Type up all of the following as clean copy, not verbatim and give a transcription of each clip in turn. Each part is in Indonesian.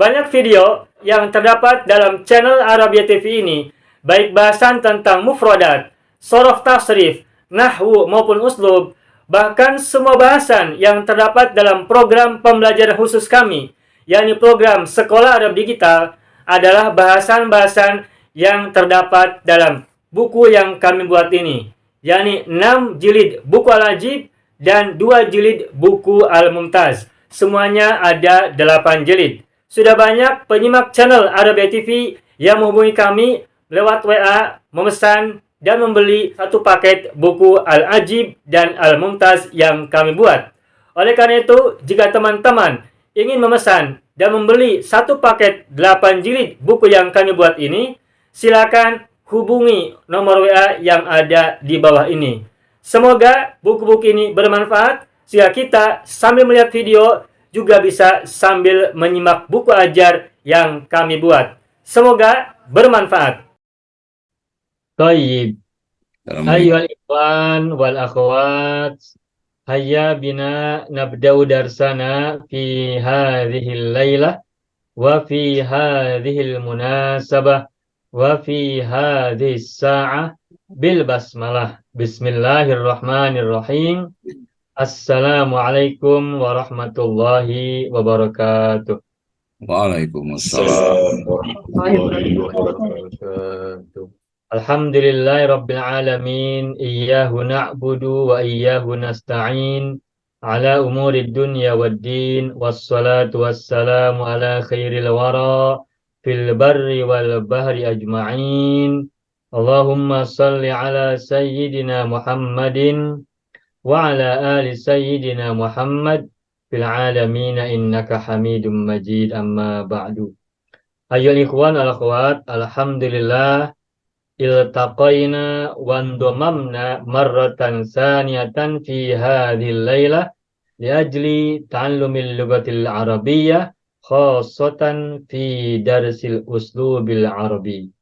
Banyak video yang terdapat dalam channel Arabia TV ini, baik bahasan tentang mufradat, sorof tasrif, nahwu maupun uslub, bahkan semua bahasan yang terdapat dalam program pembelajaran khusus kami, yakni program Sekolah Arab Digital, adalah bahasan-bahasan yang terdapat dalam buku yang kami buat ini, yakni 6 jilid buku Al-Ajib dan 2 jilid buku Al-Mumtaz. Semuanya ada 8 jilid. Sudah banyak penyimak channel Arabia TV yang menghubungi kami lewat WA, memesan dan membeli satu paket buku Al-Ajib dan Al-Mumtaz yang kami buat. Oleh karena itu, jika teman-teman ingin memesan dan membeli satu paket 8 jilid buku yang kami buat ini, silakan hubungi nomor WA yang ada di bawah ini. Semoga buku-buku ini bermanfaat sehingga kita sambil melihat video juga bisa sambil menyimak buku ajar yang kami buat. Semoga bermanfaat. Tayyib. Ayyuhal ikhwan wal akhwat, hayya bina nabda'u darsana fi hadhil laylah wa fi hadhil munasabah wa fi hadhis sa'ah bil basmalah. Bismillahirrahmanirrahim. Assalamualaikum warahmatullahi wabarakatuh. Waalaikumsalam warahmatullahi wabarakatuh. Alhamdulillahi rabbil alamin, iyyahu na'budu wa iyyahu nasta'in, ala umurid dunya waddin, wassalatu wassalamu ala khairil wara fil barri wal bahri ajma'in. Allahumma salli ala sayyidina Muhammadin wa ala ali sayyidina Muhammad fil alamin innaka hamidum majid, amma ba'du. Ayyuhal ikhwan wal akhwat, alhamdulillah iltaqaina wa ndamamna marratan saniyatan fi hadhil lailah li ajli ta'allumil lughatil arabiyyah khassatan fi darsil uslubil arabi.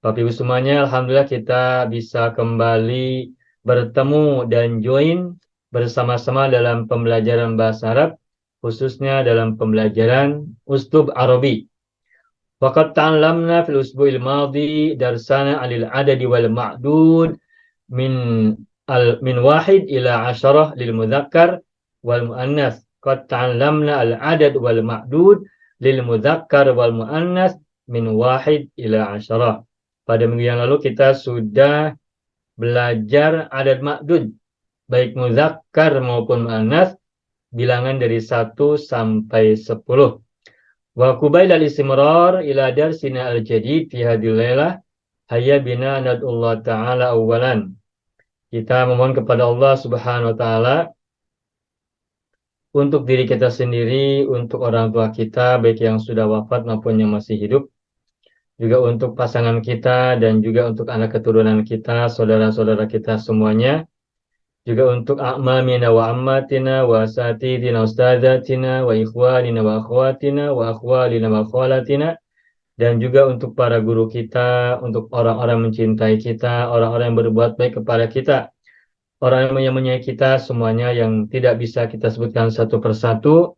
Bapak Ibu semuanya, alhamdulillah kita bisa kembali bertemu dan join bersama-sama dalam pembelajaran bahasa Arab, khususnya dalam pembelajaran uslub Arabi. Waqad ta'allamna fil usbu'il madhi darsana 'alil adadi wal ma'dud min wahid ila 'asharah lil mudzakkar wal muannas. Qad ta'allamna al adad wal ma'dud lil mudzakkar wal muannas min wahid ila 'asharah. Pada minggu yang lalu kita sudah belajar adad ma'dud, baik muzakkar maupun muannas, bilangan dari 1 sampai 10. Wa qubail al-istimrar ila darsina al-jadid fi hadhil lailah, hayya bina nad'ullah ta'ala awalan. Kita memohon kepada Allah Subhanahu wa taala untuk diri kita sendiri, untuk orang tua kita baik yang sudah wafat maupun yang masih hidup, juga untuk pasangan kita dan juga untuk anak keturunan kita, saudara-saudara kita semuanya, juga untuk a'mamina wa ammatina wa asatidina ustadzatina wa ikhwanina wa akhwatina wa akhwalina wa akhwalatina, dan juga untuk para guru kita, untuk orang-orang mencintai kita, orang-orang yang berbuat baik kepada kita, orang yang menyayangi kita semuanya yang tidak bisa kita sebutkan satu persatu,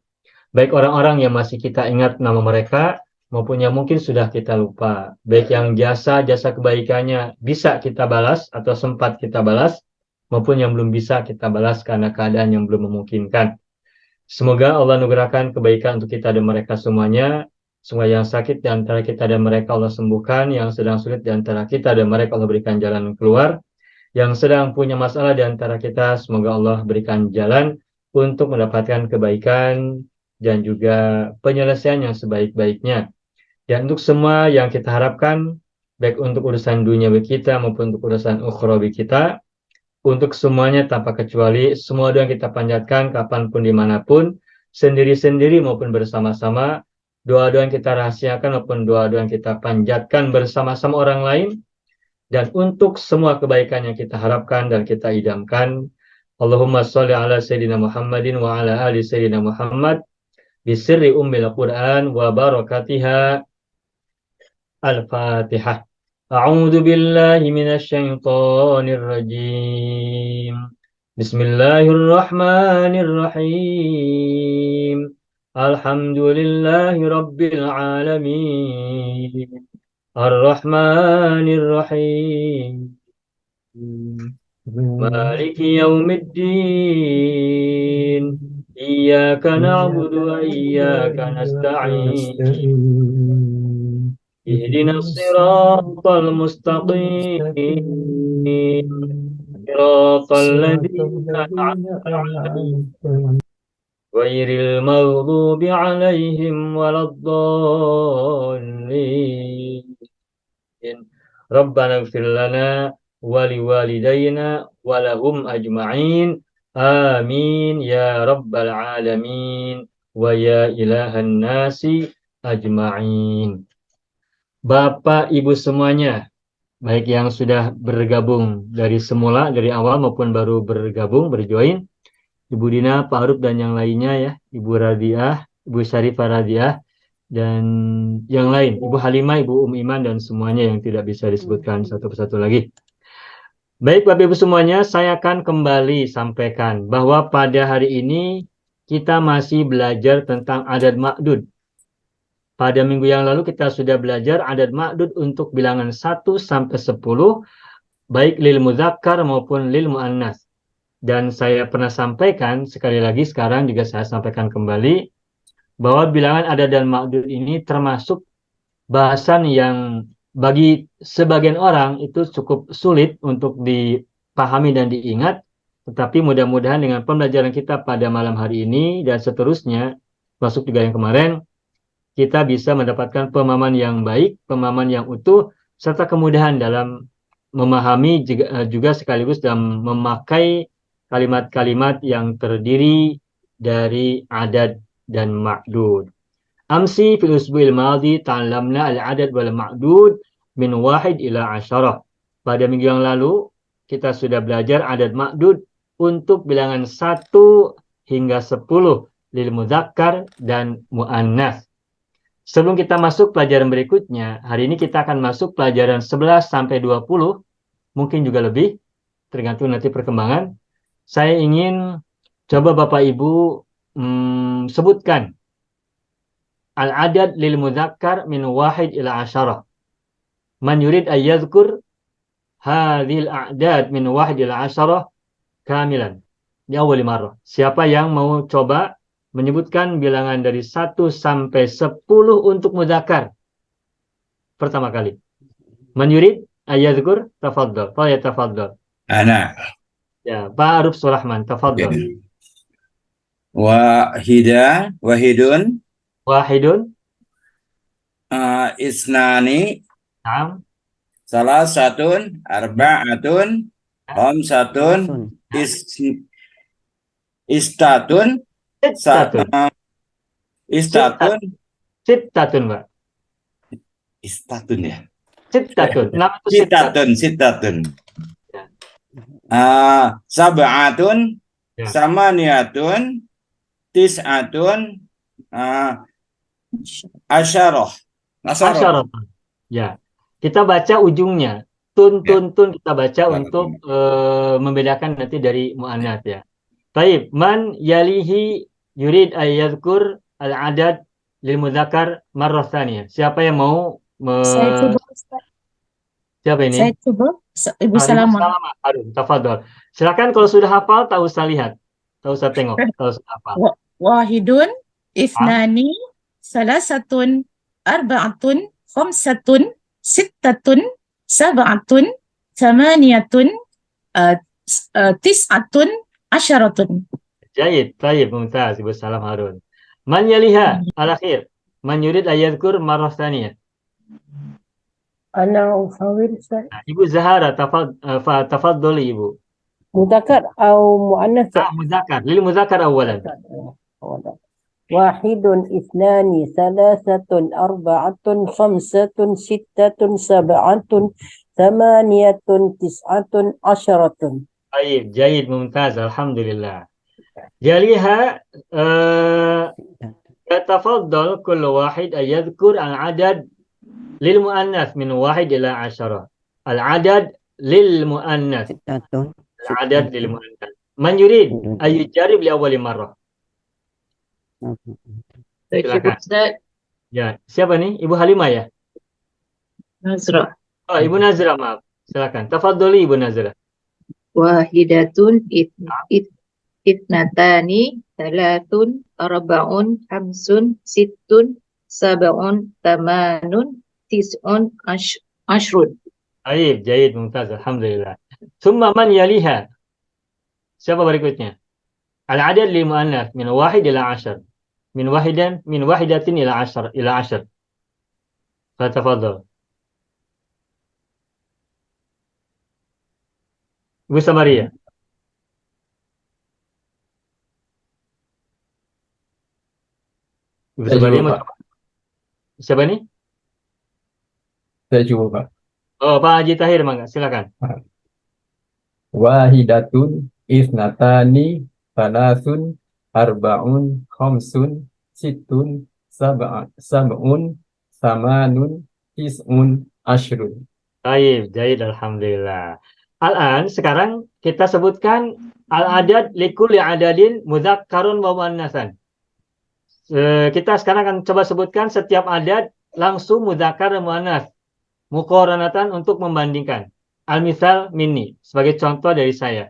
baik orang-orang yang masih kita ingat nama mereka maupun yang mungkin sudah kita lupa, baik yang jasa kebaikannya bisa kita balas atau sempat kita balas, maupun yang belum bisa kita balas karena keadaan yang belum memungkinkan. Semoga Allah anugerahkan kebaikan untuk kita dan mereka semuanya. Semua yang sakit di antara kita dan mereka Allah sembuhkan, yang sedang sulit di antara kita dan mereka Allah berikan jalan keluar, yang sedang punya masalah di antara kita semoga Allah berikan jalan untuk mendapatkan kebaikan dan juga penyelesaian yang sebaik-baiknya. Dan untuk semua yang kita harapkan, baik untuk urusan dunia kita maupun untuk urusan ukhrawi kita, untuk semuanya tanpa kecuali, semua doa yang kita panjatkan kapanpun dimanapun, sendiri-sendiri maupun bersama-sama, doa-doa yang kita rahasiakan maupun doa-doa yang kita panjatkan bersama-sama orang lain, dan untuk semua kebaikan yang kita harapkan dan kita idamkan, Allahumma sholli ala Sayyidina Muhammadin wa ala ali Sayyidina Muhammad bisirri ummil Qur'an wa barakatiha. Al-Fatihah. A'udzu billahi minasyaitonir rajim. Bismillahirrahmanirrahim. Alhamdulillahi Rabbil Alamin. Ar-Rahmanir Rahim. Maliki Yaumiddin. Iyyaka na'budu wa iyyaka nasta'in. Ihdinas siratal mustaqim. Siratal ladzina an'amta 'alaihim ghairil maghdubi 'alaihim waladdallin. Rabbana ighfir lana wa liwalidayna wa lahum ajma'in. Amin ya rabbal alamin wa ya ilahan nasi ajma'in. Bapak Ibu semuanya, baik yang sudah bergabung dari semula, dari awal maupun baru bergabung, berjoin, Ibu Dina, Pak Aruf dan yang lainnya ya, Ibu Radiah, Ibu Syarifah Radiah, dan yang lain, Ibu Halimah, Ibu Iman, dan semuanya yang tidak bisa disebutkan satu persatu lagi. Baik Bapak Ibu semuanya, saya akan kembali sampaikan bahwa pada hari ini kita masih belajar tentang adat ma'dud. Pada minggu yang lalu kita sudah belajar adat ma'dud untuk bilangan 1 sampai 10, baik lil mudzakkar maupun lil muannas. Dan saya pernah sampaikan, sekali lagi sekarang juga saya sampaikan kembali, bahwa bilangan adat dan ma'dud ini termasuk bahasan yang bagi sebagian orang itu cukup sulit untuk dipahami dan diingat, tetapi mudah-mudahan dengan pembelajaran kita pada malam hari ini dan seterusnya, masuk juga yang kemarin, kita bisa mendapatkan pemahaman yang baik, pemahaman yang utuh, serta kemudahan dalam memahami juga sekaligus dalam memakai kalimat-kalimat yang terdiri dari adat dan ma'dud. Amsi fil usbu'il madhi ta'allamna al-adad wal ma'dud min wahid ila asyarah. Pada minggu yang lalu kita sudah belajar adat ma'dud untuk bilangan 1 hingga 10 lil mudzakkar dan muannas. Sebelum kita masuk pelajaran berikutnya, hari ini kita akan masuk pelajaran 11 sampai 20, mungkin juga lebih, tergantung nanti perkembangan. Saya ingin coba Bapak Ibu sebutkan al-adad lil mudzakkar min wahid ila asyarah. Man yurid an yadhkur hadhil a'dad min wahid ila asyarah kamilan. Di awal marrah. Siapa yang mau coba menyebutkan bilangan dari 1 sampai 10 untuk mudzakkar pertama kali. Man yurid an yadhkur, tafadhal. Fa yatafaddal. Ana. Ya, Pak Aruf Surahman, tafadhal. Wahidun. Wahidun. Isnani. Naam. Salasatun. Arba'atun. Khamsatun. Istatun. Istatun. Sittatun, Pak. Istatun ya. Sittatun. Sitatun. Sab'atun. Ya. Samaniyatun. Tis'atun. Asyarah. Ya. Kita baca ujungnya. Tun kita baca untuk membedakan nanti dari mu'annats ya. Baik, man yalihi yurid ayyadhkur al-adad lil mudzakkar marrah tsaniyah. Siapa yang mau Saya coba, Ustaz. Siapa ini? Saya coba. Ibu Salamah. Harun, tafadhol. Silakan kalau sudah hafal, tak usah lihat. Tak usah tengok, kalau sudah hafal. Wahidun, ithnani, salasatun, arba'atun, khamsatun, sittatun, sab'atun, thamaniyatun, tis'atun, asyaratun. Jayid, tayyib, mumtaz, Ibu Salam Harun. Man yaliha, al-akhir. Man yurid ayyadhkur marrah tsaniyah. Ana ufawir Ustaz. Ibu Zahara, tafadholi Ibu. Mudzakkar atau muannas? Mudzakkar, lil mudzakkar awalan. Wahidun, ithnani, salasatun, arba'atun, khamsatun, sittatun, sab'atun, thamaniyatun, tis'atun, asyaratun. Baik, jayid, mumtaz, alhamdulillah. Jaliha, yatafaddal kullu wahid ayyadhkur al-adad lil muannas min wahid ila asyarah. Al-adad lil muannas. Al-adad lil muannas. Man yurid ayyujarib li awwali marrah. Silakan. Ustaz. Ya, siapa nih? Ibu Halimah ya? Nazra. Oh, Ibu Nazra, maaf. Silakan. Tafadholi Ibu Nazra. Wahidatun itnatani thalathun arba'un khamsun sittun sab'un tamanun tis'un ashrun. Baik, jayid, mumtaz, alhamdulillah. Summa man yaliha. Siapa berikutnya? Al-adad lil muannas min wahid ila 'ashar. Min wahidatin ila 'ashar. Fatafadhal. Ibu Samaria. Ibu Saya Samaria coba, mau Pak. coba. Siapa nih? Saya coba, Pak. Oh, Pak Haji Tahir, mangga, silakan. Wahidatun, isnatani, salasun, arba'un, khamsun, sittun, sab'un, samanun, tis'un, ashrun. Baik, jayid, alhamdulillah. Al-an, sekarang kita sebutkan al-adad likulli adadin mudzakkarun wa muannasan. Kita sekarang akan coba sebutkan setiap adat langsung mudzakkar dan muannas. Muqaranatan untuk membandingkan. Al-misal minni, sebagai contoh dari saya.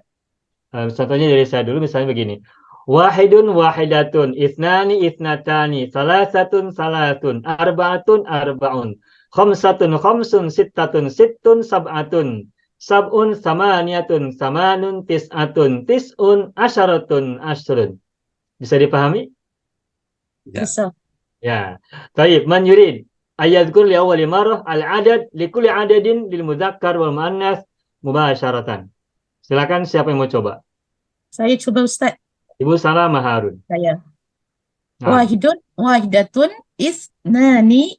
Contohnya dari saya dulu, misalnya begini. Wahidun wahidatun, ithnani ithnatani, salasatun salatun, arba'atun arba'un, khamsatun khamsun, sittatun sittun, sab'atun, sab'un samaniyatun, samanun tis'atun, tis'un asyaratun, asyrun. Bisa dipahami? Ya. Bisa. Ya. Taib, man yurid ayadzkur li awwali marrah al-adad li kulli adadin lil mudzakkar wal muannas mubasyaratan. Silakan, siapa yang mau coba? Saya coba Ustaz. Ibu Salamah Harun. Saya. Nah, Wahidatun isnatani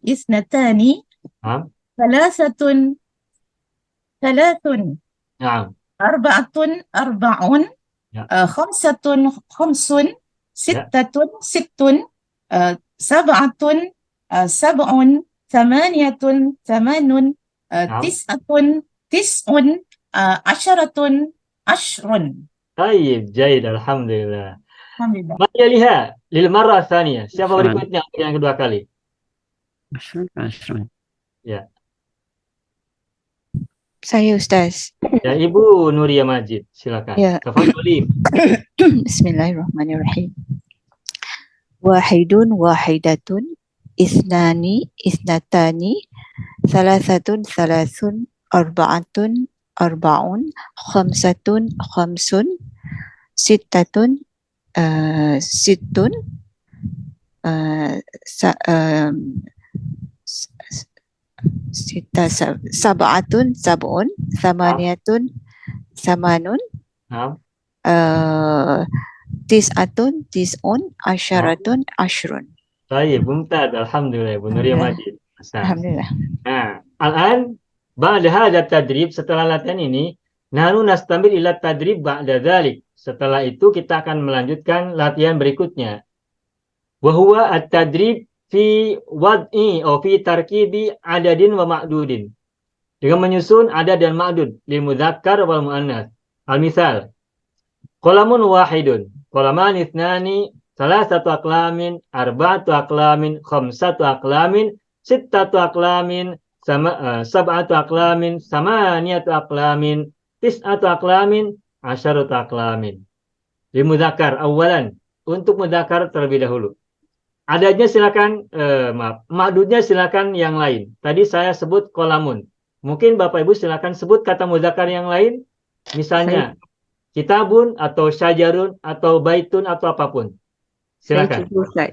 nah, thalathun nah, arba'atun arba'un Ya. khamsatun khamsun sittun sab'atun sab'un thamaniyatun thamanun tis'un asyaratun ashrun. Taib, jayid, alhamdulillah. Alhamdulillah. Man yaliha lil marrah tsaniyah. Siapa Asran. berikutnya yang kedua kali? Asran. Saya Ustaz. Ya, Ibu Nuria Majid, silakan. Ya. Tafadholi. Bismillahirrahmanirrahim. Wahidun wahidatun, isnani isnatani, salasatun salasun, arba'atun arba'un, khamsatun khamsun, sittatun sittun, sab'atun sab'un, samaniyatun samanun, Nah, tis'atun tis'un, asyaratun ashrun. taib, mumtaz, alhamdulillah, Ibu Nuria Majid. Hasan. Alhamdulillah. Nah, al-an ba'da hadha tadrib, setelah latihan ini, nahnu nastamil ila tadrib ba'da dzalik. Setelah itu kita akan melanjutkan latihan berikutnya. Wa huwa at-tadrib fi wad'i atau fi tarkibi adadin wa ma'dudin. Dengan menyusun adad dan ma'dud lil mudzakkar wal muannas. Al-misal. Qalamun wahidun, qalaman ithnani, salasatu aqlamin, arba'atu aqlamin, khamsatu aqlamin, sittatu aqlamin, sab'atu aqlamin, samaniyatu aqlamin, tis'atu aqlamin, asyaratu aqlamin. Lil mudzakkar awalan, untuk mudzakkar terlebih dahulu. Adanya silakan, ma'dudnya silakan yang lain. Tadi saya sebut qalamun. Mungkin Bapak Ibu silakan sebut kata mudzakkar yang lain. Misalnya kitabun atau syajarun atau baitun atau apapun. Silakan. Saya cuba Ustaz.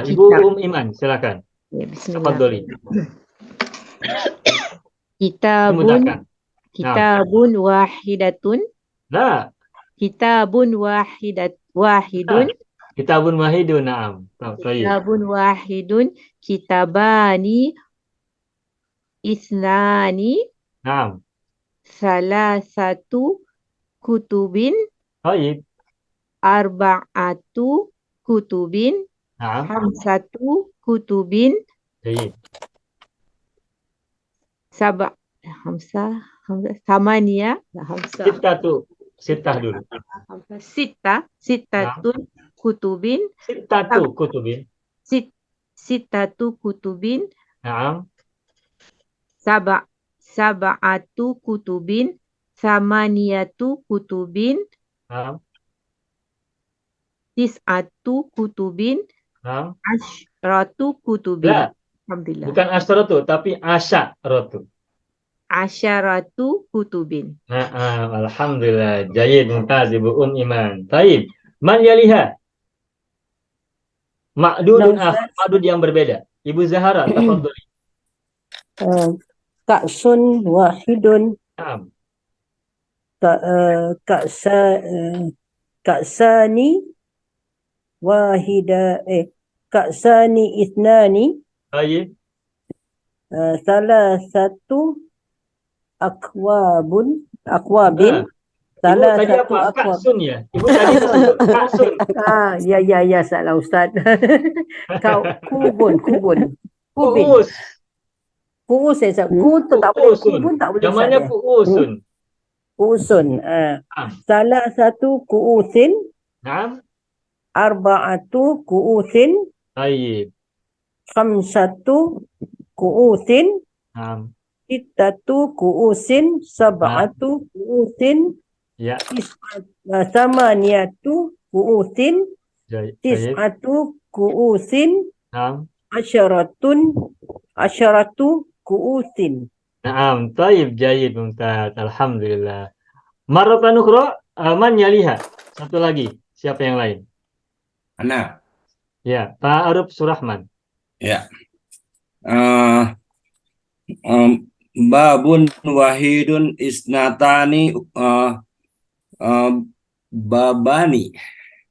Ibu Iman, silakan. Ya, bismillah. Tafadholi. Kitabun Dimudahkan. kitabun wahidatun, Nah, kitabun wahidun, kitabun wahidun, na'am. Tayyib. kitabun wahidun, kitabani isnani, Na'am. salasatu kutubin, Tayyib. arba'atu kutubin, Na'am. khamsatu kutubin, Tayyib. samania, Sittah dulu. sittatun kutubin, Sittatu kutubin. Sittatu kutubin, Naam. sab'atu kutubin, thamaniyatu kutubin, Naam. tis'atu kutubin, Naam. asyratu kutubin. La, Alhamdulillah. bukan asyratu, tapi asyaratu. Asyaratu kutubin. Naam, alhamdulillah. Jayid, mumtaz, Ibu Iman. Taib. Man yaliha? Ma'dudun Ustaz. ma'dud yang berbeda. Ibu Zahara, tafadhali. Ka'sun wahidun, Naam. ka'sani wahida, ka'sani ithnani, Taib. salah satu akwabin, Ibu salah tadi satu apa? akwab. Kaksun ya? Ibu tadi sebut kaksun. Ya, salah Ustaz. Kubun. Puus. Kuus saya sebut. Ku tu tak boleh, Puusun. kubun tak boleh Yang mana Ustaz. puusun? Kuusun. Salah satu kuusin, Naam. arba'atu kuusin, Taib. khamsatu kuusin, Naam. sittatu kuusin, sab'atu kuusin, Ya. thamaniyatu kuusin, Taib. tis'atu kuusin, Naam. asyaratu kuusin. Naam. Taib. Jayid. Mumtaz. Alhamdulillah. Marratan ukhra. Man yaliha? Satu lagi. Siapa yang lain? Ana. Ya. Pak Arub Surahman. Ya. Babun wahidun isnatani babani.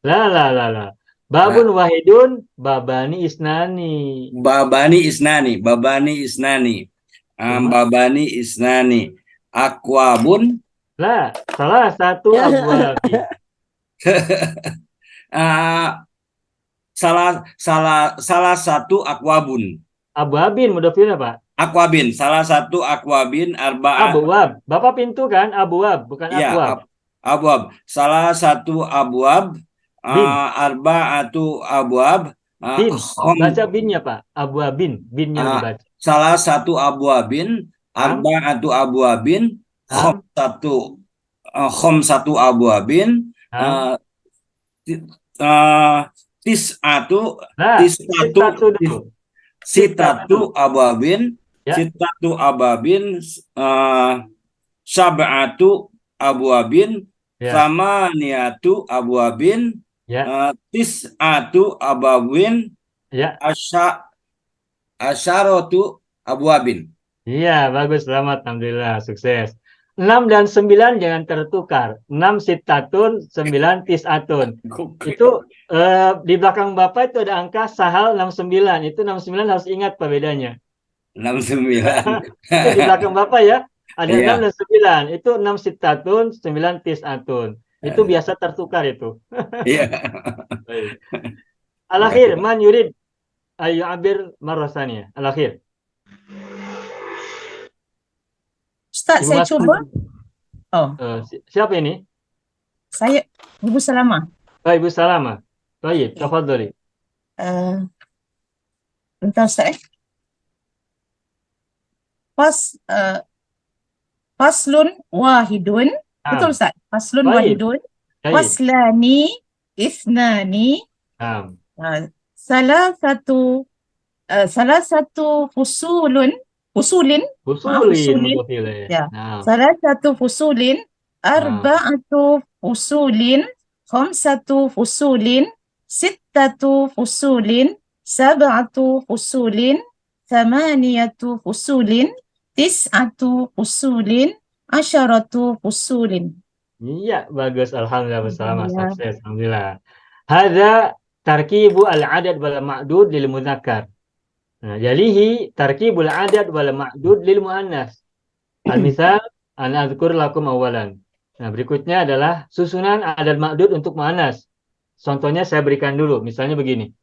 La. Babun wahidun, babani isnani. Babani isnani. Babani isnani. Akwabun. La, salah satu abwabi. Salah satu akwabun. Abwabin, mudhafir apa? Akwabin, salah satu akwabin arba'ah. Abwab. Bapak pintu kan? Abwab, bukan Ya, akwab. abwab. Salah satu abwab, Bin. arba'atu abwab. Bin. Baca binnya, Pak. Abwabin. Binnya dibaca. Salah satu abwabin, arba'atu abwabin, khamsatu abwabin, Naam. tis'atu Nah, sitatu dulu. sitatu abwabin, Ya. sitatu abwabin, sab'atu abwabin, Ya. thamaniyatu abwabin, Ya. tis'atu abwabin, Ya. asyaratu abwabin. Iya, bagus. Selamat. Alhamdulillah. Sukses. 6 dan 9 jangan tertukar. 6 sitatun, 9 tis'atun. Itu di belakang Bapak itu ada angka sahal 69. Itu 69 harus ingat Pak bedanya. 69. Itu di belakang Bapak ya. Ada Iya. 6 dan 9. Itu 6 sitatun, 9 tis'atun. Itu biasa tertukar itu. Iya. Al-akhir, man yurid ayu abir marrasanya. Al-akhir. Ustaz, Ibu saya Mas- cuba. Oh, Siapa ini? saya Ibu Salamah. Ibu Salama. Baik, tafadhali. Bentar Ustaz. Faslun wahidun. Betul Ustaz? Faslun Baik. wahidun. Baik. Faslani ithnani. Naam. Salah satu fusulin. Usulin Usulin. mudhafir. Ya. Naam. Salah satu fusulin. Arba'atu fusulin. Khamsatu fusulin. Sittatu fusulin. Sab'atu fusulin. Thamaniyatu fusulin. Tis'atu fusulin. Asyaratu fusulin. Iya, bagus. Alhamdulillah bersama. Alhamdulillah. Sukses. Alhamdulillah. Hadza tarkibu al-adad wal ma'dud lil mudzakkar. Nah, jalihi tarkibul adad wal ma'dud lil muannas. Al-misal ana azkur lakum awalan. Nah, berikutnya adalah susunan adad ma'dud untuk muannas. Contohnya saya berikan dulu. Misalnya begini.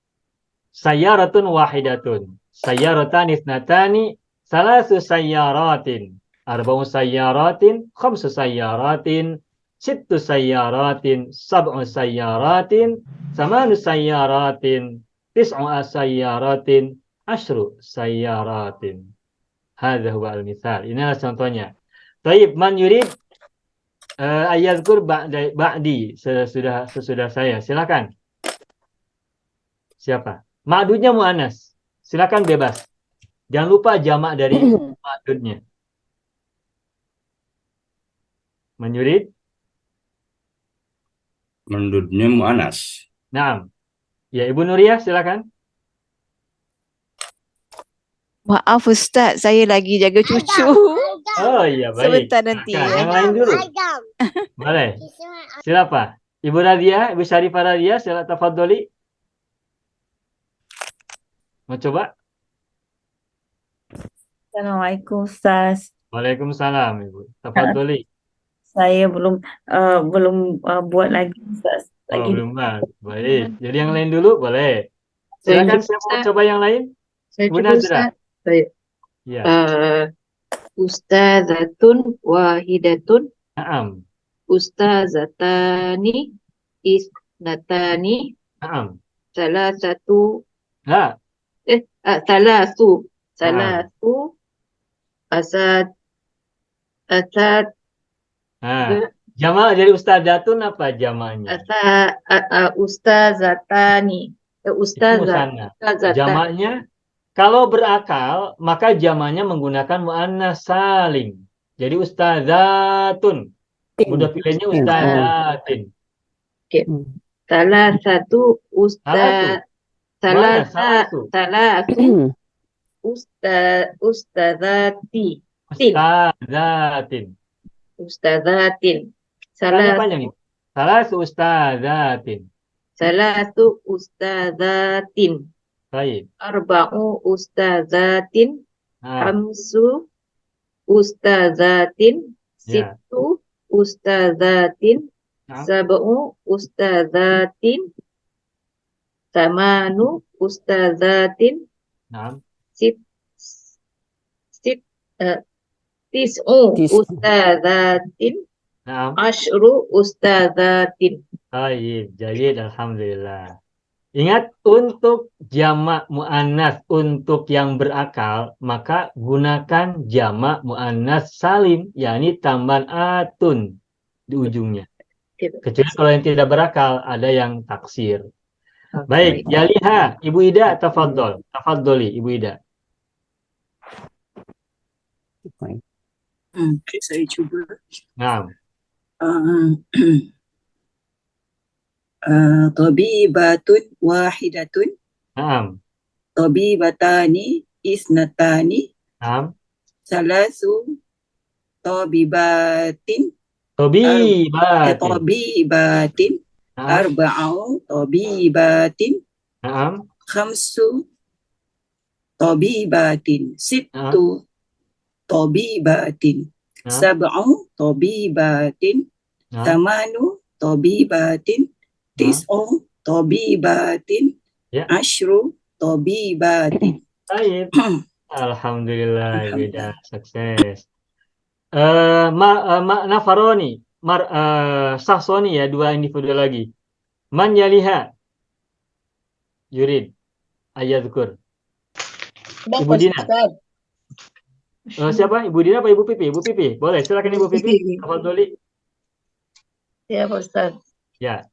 Sayyaratun wahidatun. Sayyaratan isnatani. Salasu sayyaratin. Arba'u sayyaratin. Khamsu sayyaratin. Sittu sayyaratin. Sab'u sayyaratin. Samanu sayyaratin. tis'u sayyaratin, asyru sayyaratin. Hadza huwa al-mithal. Inilah contohnya. Taib, man yurid ayyadhkur ba'di sesudah saya. Silakan. Siapa? Ma'dudnya mu'annas. Silakan bebas. Jangan lupa jamak dari ma'dudnya. Man yurid? Menurutnya mu'anas. Naam. Ya, Ibu Nuriyah silakan. Maaf Ustaz, saya lagi jaga cucu. Oh iya, baik. Sebentar nanti Silakan. ya. Yang lain dulu. Boleh. Siapa? Ibu Radia, Ibu Syarifah Radia, silakan tafadholi. Mau coba? Assalamualaikum Ustaz. Waalaikumsalam, Ibu. Tafadholi. Saya belum buat lagi Ustaz. Oh, Lagi belum Mas. Baik. Jadi yang lain dulu boleh. Silakan siapa mau coba yang lain? Saya Bu cuba Nazra. Ustaz. Baik. Ya. Ustazatun wahidatun, Naam. ustazatani, isnatani, Naam. salasatu, Ha. salasu, Naam. asad, asad, Ha. Jamak dari ustadzatun apa jamaknya? ustazatani, Itu ustazat, musanna. ustazatan, Jamaknya kalau berakal maka jamaknya menggunakan muannas salim. Jadi ustadzatun. Mudah pilihnya ustadzatin. salasatu, Mana salatu? salasu, ustazati, Ustadzatin. ustazatin, Tanya panjang itu. Salasu ustadzatin. salatu ustazatin, Baik. arba'u ustazatin, Nah, khamsu ustazatin, Ya. sittu ustazatin, Nah. sab'u ustazatin, tamanu ustazatin, Nah. sit, tis'u ustazatin, Nah. asyru ustazatin. Baik, jadi alhamdulillah. Ingat untuk jamak muannas untuk yang berakal maka gunakan jamak muannas salim yakni tambahan atun di ujungnya. Kecuali kalau yang tidak berakal ada yang taksir. Baik, Yaliha, Ibu Ida tafadholi Ibu Ida. Oke, saya coba. Nah, Tabibatun wahidatun, naam, tabibatani, isnatani, naam. salasu, tabibatin, Tabibatin. tabibatin, Naam, arba'u tabibatin, naam, khamsu tabibatin, sittu tabibatin, naam, sab'u tabibatin, naam, tamanu tabibatin, tis'u tabibatin, Ya. asyru tabibatin. Baik. Alhamdulillah, Ibu Ida, sukses. Nafaroni, Sahsoni ya, dua individu lagi. Man Yaliha, Yurid, Ayadzukur. Ibu Dina. Siapa? Ibu Dina apa Ibu Pipi? Ibu Pipi, boleh. Silakan Ibu Pipi. Tafadholi. Ya, Pak Ustaz. Ya.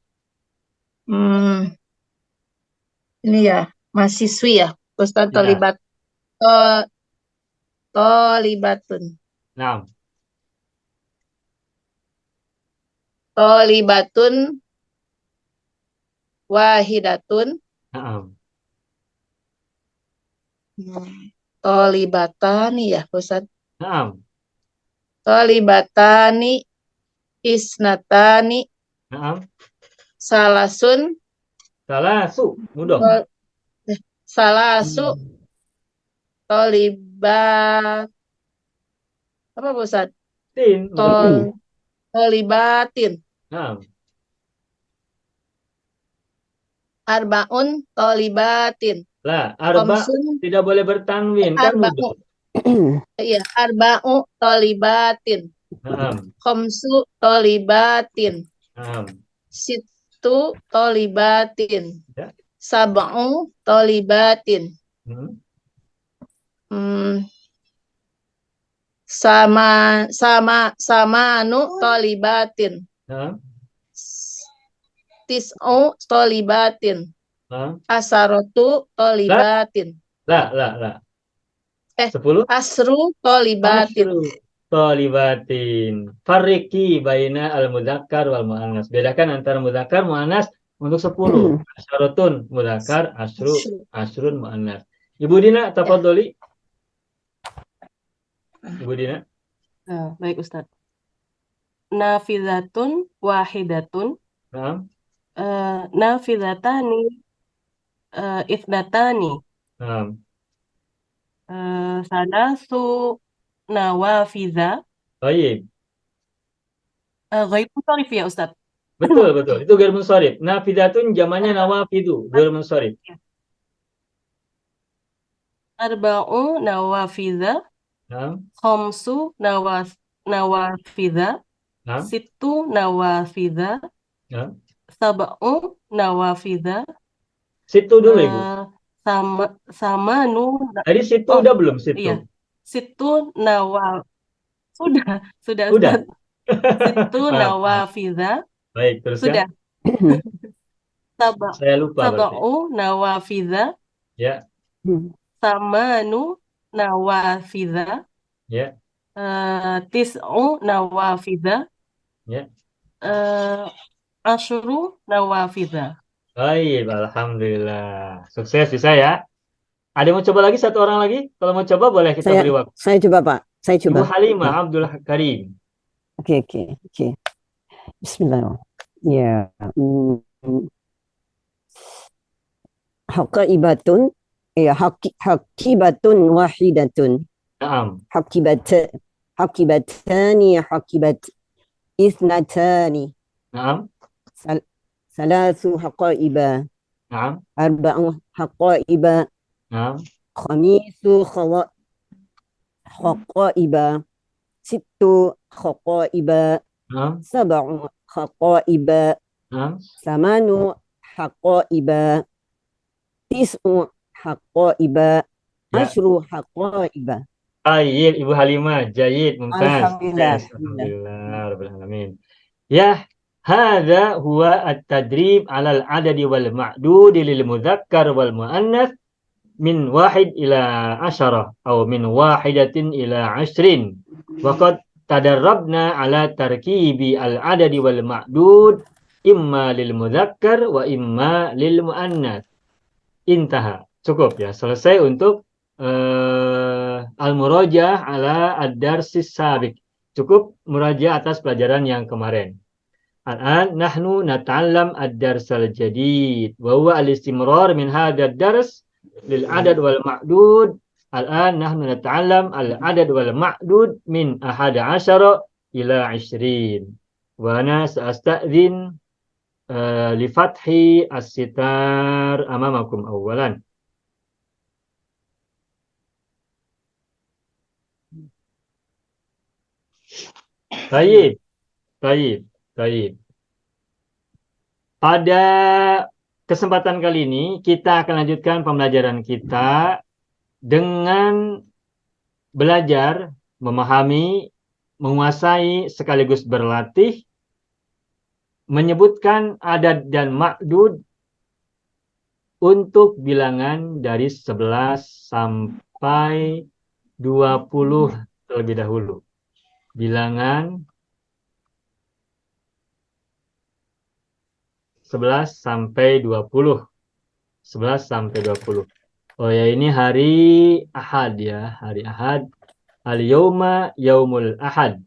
Ini ya, mahasiswi ya, Ustaz Ya. Tolibatun. Nah, Tolibatun wahidatun. naam. Tolibatani ya, Ustaz. Naam. Tolibatani, isnatani, Naam. salasun, Salasu, mudah. salasu, tolibat. Apa, Ustaz? Tin. Tolibatin. Naam. Arbaun tolibatin. Lah, arba Khamsun, tidak boleh bertanwin, kan mudah. Iya, arba'u tolibatin. Naam. Khamsu tolibatin. Naam. Sittu tolibatin. Ya. sab'u tolibatin. Hmm. Samanu tolibatin. Nah, Tis'u tolibatin. nah. Asaratu tolibatin. La. 10. Asru tolibatin. Asyru tolibatin. Fariki baina al-mudzakkar wal muannas. Bedakan antara mudzakkar muannas untuk 10. Asyarutun mudzakkar, asrun muannas. Ibu Dina, tafadholi. Ibu Dina. Baik Ustaz. Nafidatun wahidatun. Nah. Nafidatani ithnatani. Nah. Salasu nawafidha. Baik. Ghaib munsharif ya Ustaz. Betul. Itu ghair munsharif. Nafidatun jamannya nawafidu, ghair munsharif. Arba'u nawafidha. Nah. Khamsu nawafidha. Nah. Sittu nawafidha. Nah. Sab'u nawafidha. Situ dulu Ibu. Samanu. Tadi situ udah belum situ? Iya. Situ sudah Udah. Ustaz. Situ Maaf. nawafidha. Baik, teruskan. Sudah. Saya lupa berarti. Sab'u nawafidha. Ya. Samanu nawafidha. Ya. Tis'u nawafidha. Ya. Asyru nawafidha. Baik, alhamdulillah. Sukses bisa ya. Ada yang mau coba lagi, satu orang lagi? Kalau mau coba boleh kita beri waktu. Saya coba Pak. Saya coba. Ibu Halimah Abdul Karim. Oke. Bismillahirrahmanirrahim. Ya. Haqibatun. Ya, haqibatun wahidatun. Naam. Haqibatani, ithnatani. Naam. Salasu haqaiba. Naam. Arba'u haqaiba. Naam. Khamisu haqaiba. Sittu haqaiba. Naam. Sab'u haqaiba. Naam. Samanu haqaiba. Tis'u haqaiba. Ya. Asyru haqaiba. Baik, Ibu Halimah, jayid, mumtaz. Alhamdulillah. Alhamdulillah, rabbil alamin. Ya, hadza huwa at-tadrib 'ala al-'adadi wal ma'dud lil mudzakkar wal muannats min 1 ila 10 atau min wahidatin ila 10. Wa qad tadarrabna 'ala tarkibi al-'adadi wal ma'dud imma lil mudzakkar wa imma lil muannats. Intaha. Cukup ya, selesai untuk al-murajah ala ad-darsis sabiq. Cukup murajah atas pelajaran yang kemarin. Al-an nahnu nata'allam ad-darsal jadid wa huwa al-istimrar min hadha ad-dars lil adad wal ma'dud. Al-an nahnu nata'allam al-adad wal ma'dud min 11 ila 20. Wa ana sa'asta'dhin li fathi as-sitar amamakum awalan. Baik. Pada kesempatan kali ini kita akan lanjutkan pembelajaran kita dengan belajar, memahami, menguasai sekaligus berlatih, menyebutkan adad dan ma'dud untuk bilangan dari 11 sampai 20 terlebih dahulu. Bilangan 11 sampai 20. 11 sampai 20. Oh ya, ini hari Ahad ya, hari Ahad. Al-yawma yaumul Ahad.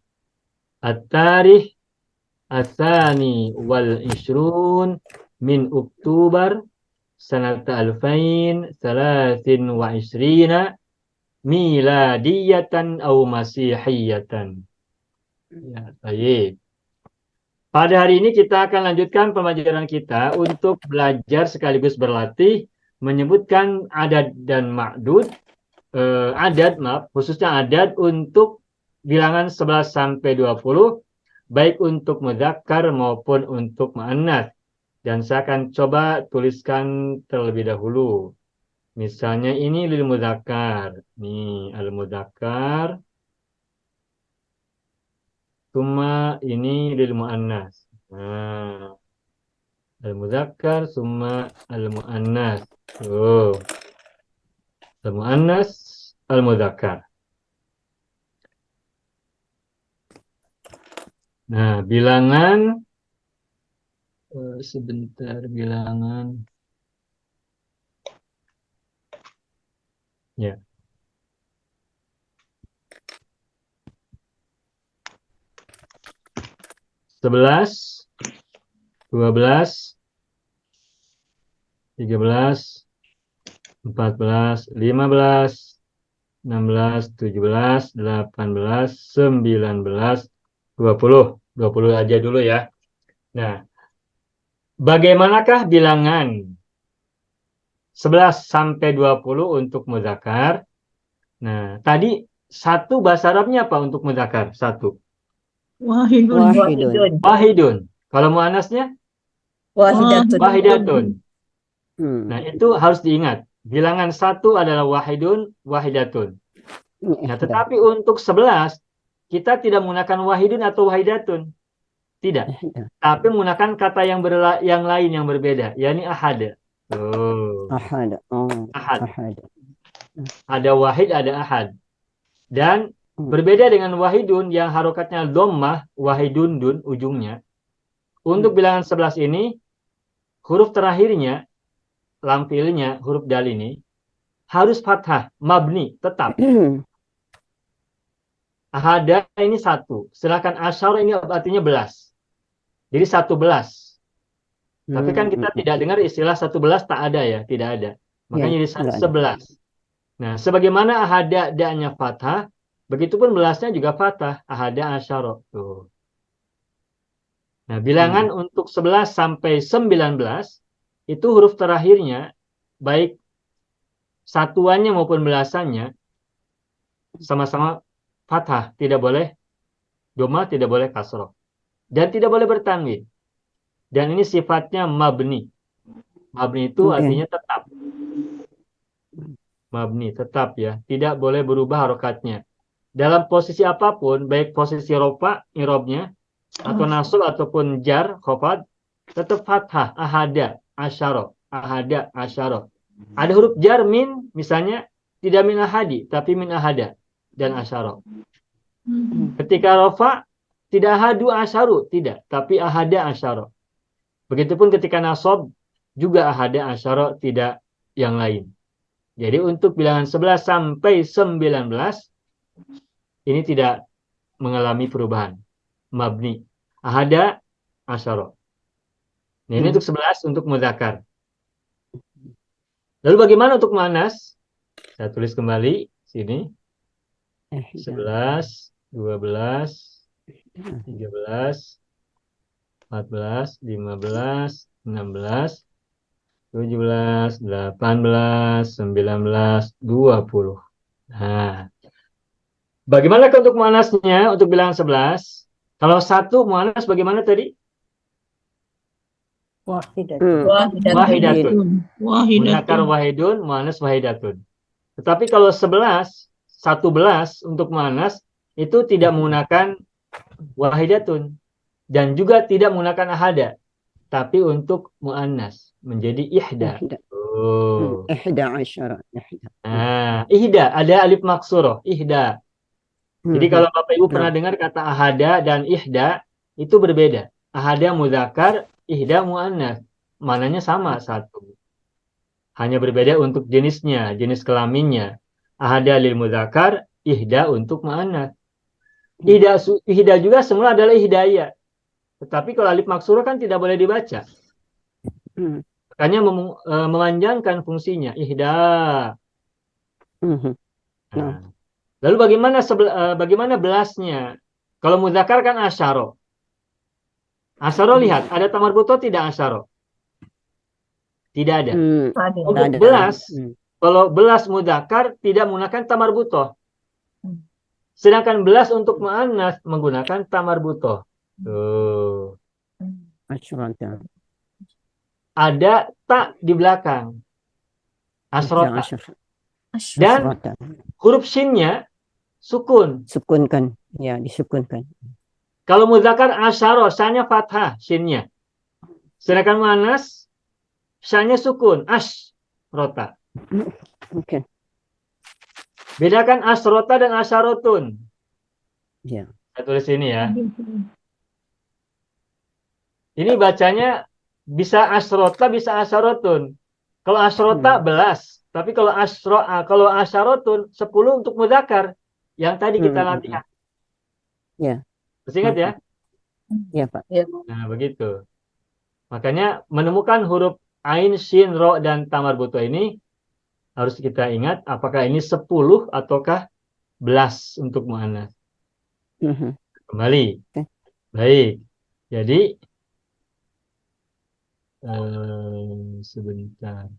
At-tarikh Atsani wal ishrun min Oktober sanata 2023 miladiyatan atau masihiyatan. Ya, baik. Pada hari ini kita akan lanjutkan pembelajaran kita untuk belajar sekaligus berlatih menyebutkan adad dan ma'dud. Khususnya adad untuk bilangan 11 sampai 20, baik untuk mudzakkar maupun untuk muannats. Dan saya akan coba tuliskan terlebih dahulu. Misalnya ini lil mudzakkar. Nih, al mudzakkar. Summa ini lil muannas. Nah, al mudzakkar summa al muannas. Tuh. Al muannas al mudzakkar. Nah, bilangan sebentar bilangan. Ya. Sebelas, 12, 13, 14, 15, 16, 17, 18, 19, 20. 20 aja dulu ya. Nah, bagaimanakah bilangan 11 sampai 20 untuk mudzakkar? Nah, tadi satu bahasa Arabnya apa untuk mudzakkar? Satu. Wahidun. Wahidun. Kalau muannasnya? Wahidatun. Wahidatun. Nah, itu harus diingat. Bilangan satu adalah wahidun, wahidatun. Nah, tetapi untuk 11, kita tidak menggunakan wahidun atau wahidatun. Tidak. Tapi menggunakan kata yang lain yang berbeda, yakni ahad. Ahad. Oh, Ahad. ahad. Ada wahid, ada ahad. Dan berbeda dengan wahidun yang harokatnya dhammah, wahidun dun ujungnya. Untuk bilangan 11 ini, huruf terakhirnya, lampilnya, huruf dal ini, harus fathah, mabni, tetap. Ahada ini satu. Sedangkan asyar ini artinya belas. Jadi 11. Tapi kan kita tidak dengar istilah 11 tak ada ya. Tidak ada. Makanya jadi 11. Nah, sebagaimana ahada da-nya fathah, begitupun belasnya juga fathah. Ahada asyara. Tuh. Nah, bilangan untuk 11 sampai 19, itu huruf terakhirnya, baik satuannya maupun belasannya, sama-sama fathah, tidak boleh doma, tidak boleh kasroh, dan tidak boleh bertanwin. Dan ini sifatnya mabni. Mabni itu artinya tetap. Mabni tetap ya, tidak boleh berubah harokatnya. Dalam posisi apapun, baik posisi rofa, irobnya, atau nasab ataupun jar, khofad, tetap fathah, ahada, asyara, ahada, asyara. Ada huruf jar min, misalnya tidak min ahadi, tapi min ahada dan asyara. Ketika rofa, tidak ahadu asyaru, tidak, tapi ahada asyara. Begitupun ketika nasab, juga ahada asyara, tidak yang lain. Jadi untuk bilangan 11 sampai 19, ini tidak mengalami perubahan. Mabni. Ahada asyara. Nah, ini untuk 11 untuk mudzakkar. Lalu bagaimana untuk muannas? Saya tulis kembali sini. 11, 12, 13, 14, 15, 16, 17, 18, 19, 20. Nah, bagaimana untuk muannasnya untuk bilangan 11? Kalau satu muannas bagaimana tadi? Wahidatun. Mudzakkar wahidun, muannas wahidatun. Tetapi kalau 11 untuk muannas itu tidak menggunakan wahidatun dan juga tidak menggunakan ahada, tapi untuk muannas menjadi ihda. Ihda asyara. Nah, ihda ada alif maksurah, ihda. Jadi kalau Bapak Ibu pernah dengar kata ahada dan ihda, itu berbeda. Ahada mudzakkar, ihda muannas. Mananya sama satu. Hanya berbeda untuk jenisnya, jenis kelaminnya. Ahada lil mudzakkar, ihda untuk muannas. Ihda juga semula adalah hidayah. Tetapi kalau alif maksurah kan tidak boleh dibaca. Makanya memanjangkan fungsinya, ihda. Nah. Lalu bagaimana belasnya? Kalau mudzakkar kan asyara. Asyara lihat, ada tamar buto tidak asyara? Tidak ada. Untuk belas, kalau belas mudzakkar tidak menggunakan tamar buto. Sedangkan belas untuk muannas menggunakan tamar buto. Tuh. ada ta di belakang. Asrota. Dan Asrota. huruf shinnya sukun. Sukunkan. Ya, disukunkan. Kalau muzakkar asyara, sanya fathah shinnya. Sedangkan muannas sanya sukun, asrota. Oke. Bedakan asrota dan asyarotun. Ya. Saya tulis ini ya. Ini bacanya bisa asrota, bisa asyarotun. Kalau asrota belas, tapi kalau asyarotun 10 untuk muzakkar yang tadi kita latihan. Ya. Masih ingat ya? Ya, Pak. Nah, begitu. Makanya menemukan huruf ain, shin, ro, dan ta marbutoh ini harus kita ingat apakah ini 10 ataukah belas untuk muannas. Kembali. Baik. Jadi sebentar.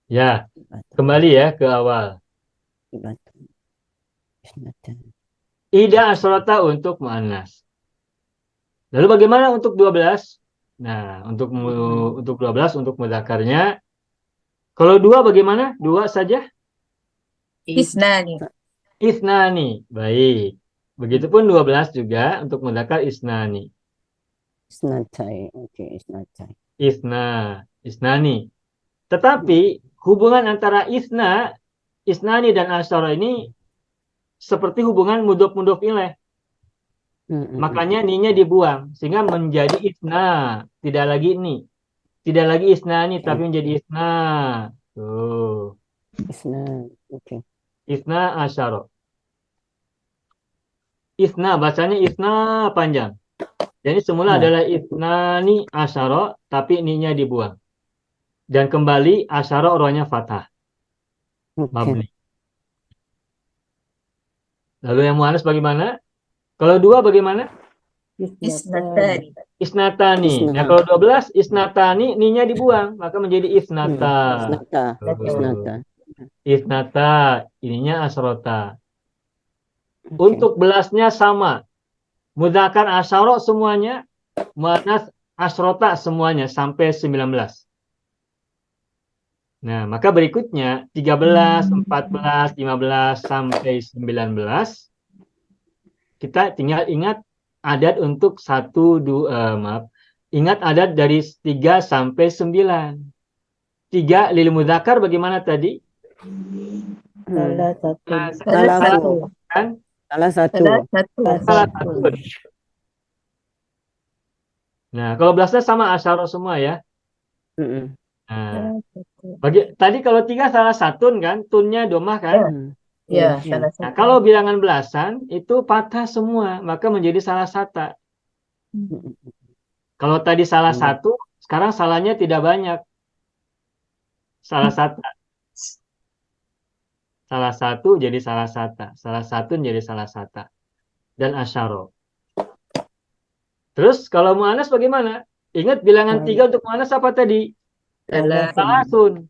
Ya, kembali ya ke awal. Ida asrota untuk muannas. Lalu bagaimana untuk 12? Nah, untuk 12 untuk mudzakarnya. Kalau 2 bagaimana? 2 saja? Isnani. Isnani. Baik. Begitupun 12 juga untuk mudzakar isnani. Isnatai. Oke, isnatai. Isnani. Tetapi hubungan antara isnani dan asyara ini seperti hubungan mudhof ilaih. Makanya ni-nya dibuang sehingga menjadi isna, tidak lagi ni. Tidak lagi isnani tapi menjadi isna. Tuh. Isna. Oke. Isna asyara. Isna bacanya isna panjang. Jadi semula adalah isnani asyara tapi ni-nya dibuang. Dan kembali asyara rohnya fathah. Mabni. Lalu yang muannas bagaimana? Kalau 2 bagaimana? Isnatani. Nah, kalau 12 isnatani ni-nya dibuang, maka menjadi isnata. Isnata. Ininya asrota. Untuk belasnya sama. Mudzakkar asyara semuanya, muannas asrota semuanya sampai 19. Nah, maka berikutnya 13, 14, 15 sampai 19 kita tinggal ingat adat untuk 1 2 ingat adat dari 3 sampai 9. 3 lil mudzakkar bagaimana tadi? Salah satu. Nah, kalau belasnya sama asyara semua ya. Nah, tadi kalau 3 salah satun kan, tunnya domah kan? Ya, salah satu. Nah, kalau bilangan belasan itu patah semua, maka menjadi salah sata. Kalau tadi salah satu, sekarang salahnya tidak banyak. Salah sata. Salah satu jadi salah sata. Salah satu jadi salah sata. Dan asyara. Terus kalau muannas bagaimana? Ingat bilangan 3 untuk muannas apa tadi? Salasun.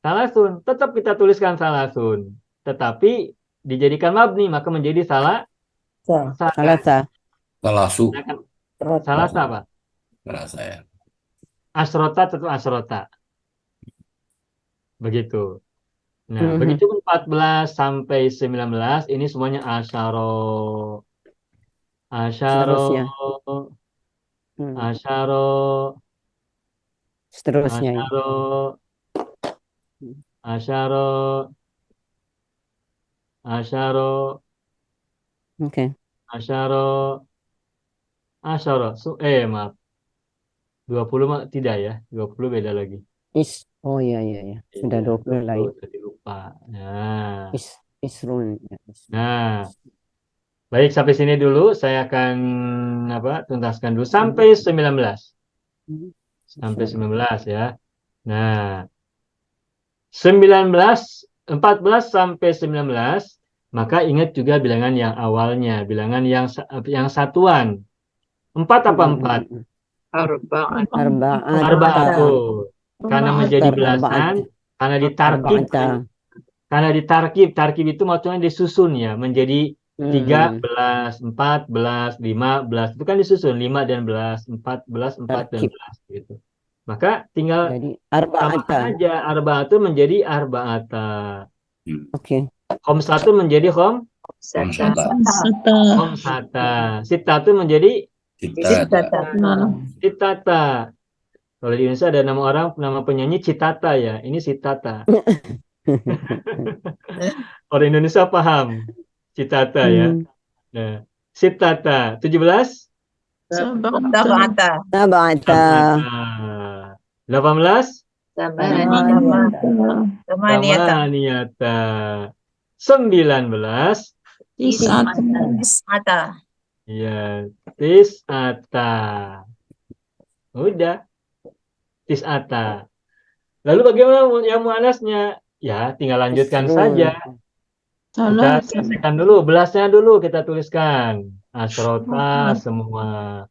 Salasun. Tetap kita tuliskan salasun. Tetapi dijadikan mabni maka menjadi salasa. Salasu. Salasa apa? Salasa ya. Asrota tetap asrota. Begitu. Nah, begitu 14 sampai 19 ini semuanya asyara. Asyara. Asyara. Seterusnya. Asyara. Oke. Asyara. Maaf. 20 tidak ya. 20 beda lagi. Oh iya. Sudah 20 lain. Tadi lupa. Nah. Isrun. Nah. Baik, sampai sini dulu saya akan tuntaskan dulu sampai 19. Sampai 19 ya. Nah. 14 sampai 19, maka ingat juga bilangan yang awalnya, bilangan yang satuan. 4 apa 4? Arba'atu. Karena menjadi belasan, karena ditarkib. Karena ditarkib itu maksudnya disusun ya, menjadi 13, 14, 15. Itu kan disusun 5 dan 11, 14, 4 dan Tarkib. 11 gitu. Maka tinggal Jadi tambahkan arba'ata. aja arba'atu menjadi arba'ata. Oke. Khamsatu menjadi Sata. khamsata. Sittatu menjadi Citata. Kalau di Indonesia ada nama penyanyi Citata ya. Ini Citata. Orang Indonesia paham Citata ya. Nah, Citata 17, Sab'ata. Sab'ata. 18, Tamaniyata. Samaniyata, 19, Tis'ata. ya, Tis'ata. Udah, Tis'ata. Lalu bagaimana yang muannasnya? Ya, tinggal lanjutkan saja. Kita selesaikan dulu, belasnya dulu kita tuliskan. Asrota semua.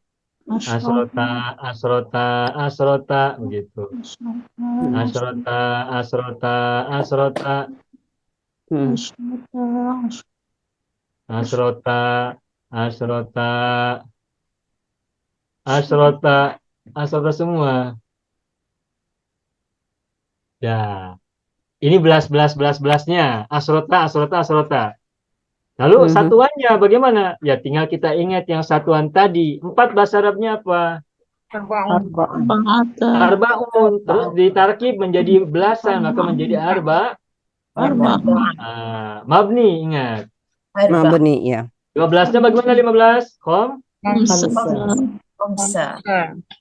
Asrota, begitu. Asrota. Asrota semua. Ya. Ini belasnya. Asrota. Lalu satuannya bagaimana? Ya tinggal kita ingat yang satuan tadi. 4 bahasa Arabnya apa? Arba'un. Terus ditarkib menjadi belasan, maka menjadi mabni, ingat. Mabni, ya. 12-nya bagaimana 15?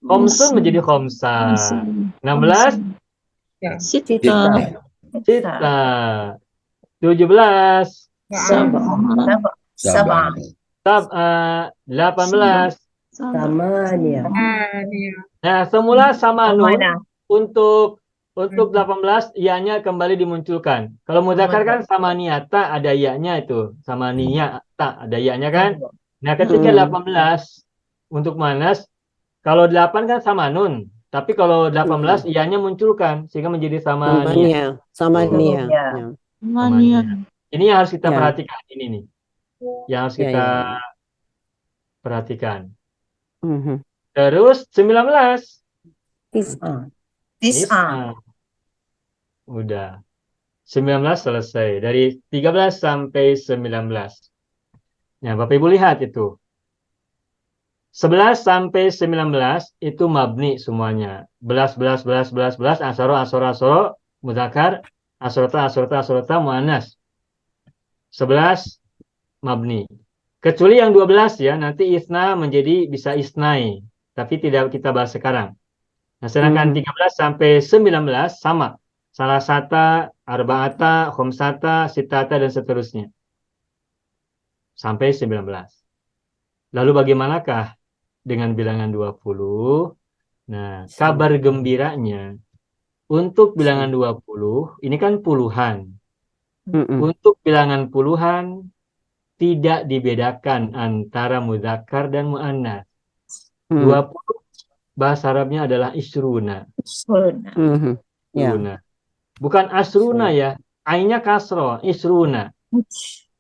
Khomsun menjadi khomsa. 16? Sita. 17. Sab'a. 18. Tamaniyah. Nah, semula sama nun untuk 18 ianya kembali dimunculkan. Kalau mudzakkar kan sama niyata ada ianya itu, sama niyata ada ianya kan. Nah, ketika 18 untuk muannas, kalau 8 kan sama nun, tapi kalau 18 ianya munculkan sehingga menjadi sama niyah. Sama niyah. Ini yang harus kita perhatikan ini nih. Yang harus kita perhatikan. Terus 19. Tis'a. Udah. 19 selesai. Dari 13 sampai 19. Nah, Bapak Ibu lihat itu. 11 sampai 19 itu mabni semuanya. Belas, asoro, mudzakkar, asrota, muannas. 11 mabni. Kecuali yang 12 ya, nanti isna menjadi bisa isnai. Tapi tidak kita bahas sekarang. Nah, sedangkan 13 sampai 19 sama. Salasata, arba'ata, khomsata, sitata, dan seterusnya. Sampai 19. Lalu bagaimanakah dengan bilangan 20? Nah, kabar gembiranya untuk bilangan 20, ini kan puluhan. Untuk bilangan puluhan, tidak dibedakan antara mudzakkar dan muannas. 20 bahasa Arabnya adalah isruna. Bukan asruna ya. Ainnya kasro, isruna.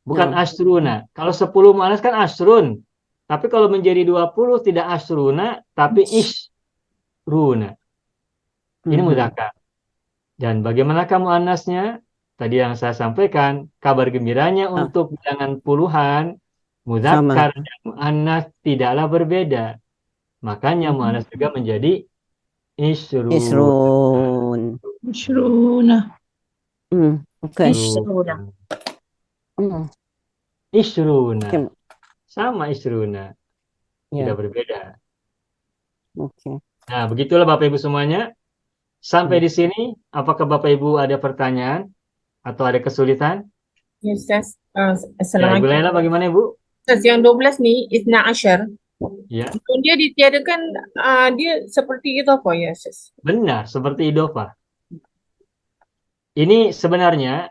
Bukan asruna. Kalau 10 muannas kan asrun. Tapi kalau menjadi 20 tidak asruna, tapi isruna. Ini mudzakkar. Dan bagaimanakah muannasnya? Tadi yang saya sampaikan, kabar gembiranya untuk bilangan puluhan, mudzakkar dan muannas tidaklah berbeda. Makanya muannas juga menjadi isrun. Isruna. Sama isruna. Tidak berbeda. Nah, begitulah Bapak Ibu semuanya. Sampai di sini, apakah Bapak Ibu ada pertanyaan atau ada kesulitan? Ya, Ustaz. Ya, Assalamualaikum. Ibu Laila bagaimana Ibu? Ustaz, yang 12 nih, Isna Asyar. Ya, Kalau dia ditiadakan, dia seperti itu apa ya, Ustaz? benar, seperti idhofah. Ini sebenarnya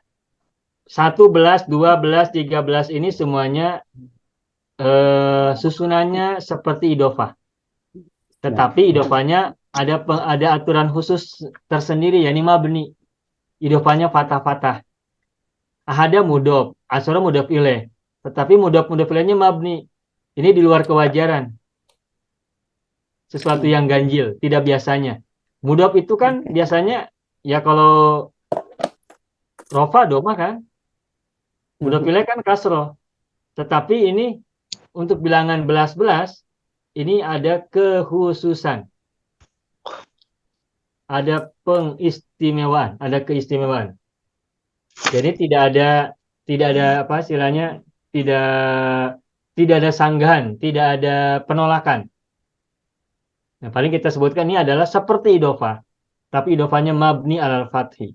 11, 12, 13 ini semuanya susunannya seperti idhofah. Tetapi idhofahnya ada aturan khusus tersendiri, yakni mabni. Idhofahnya fatah-fatah. Ahada mudhof, asyara mudhof ilaih. tetapi mudhaf ilaihnya mabni. Ini di luar kewajaran. Sesuatu yang ganjil, tidak biasanya. Mudhaf itu kan biasanya ya kalau rofa doma kan. Mudhaf ilaih kan kasroh. Tetapi ini untuk bilangan belas-belas ini ada kekhususan. Ada pengistimewaan, ada keistimewaan. Jadi tidak ada apa istilahnya, tidak ada sanggahan, tidak ada penolakan. Nah, paling kita sebutkan ini adalah seperti idhofah, tapi idhofahnya mabni alal fathi.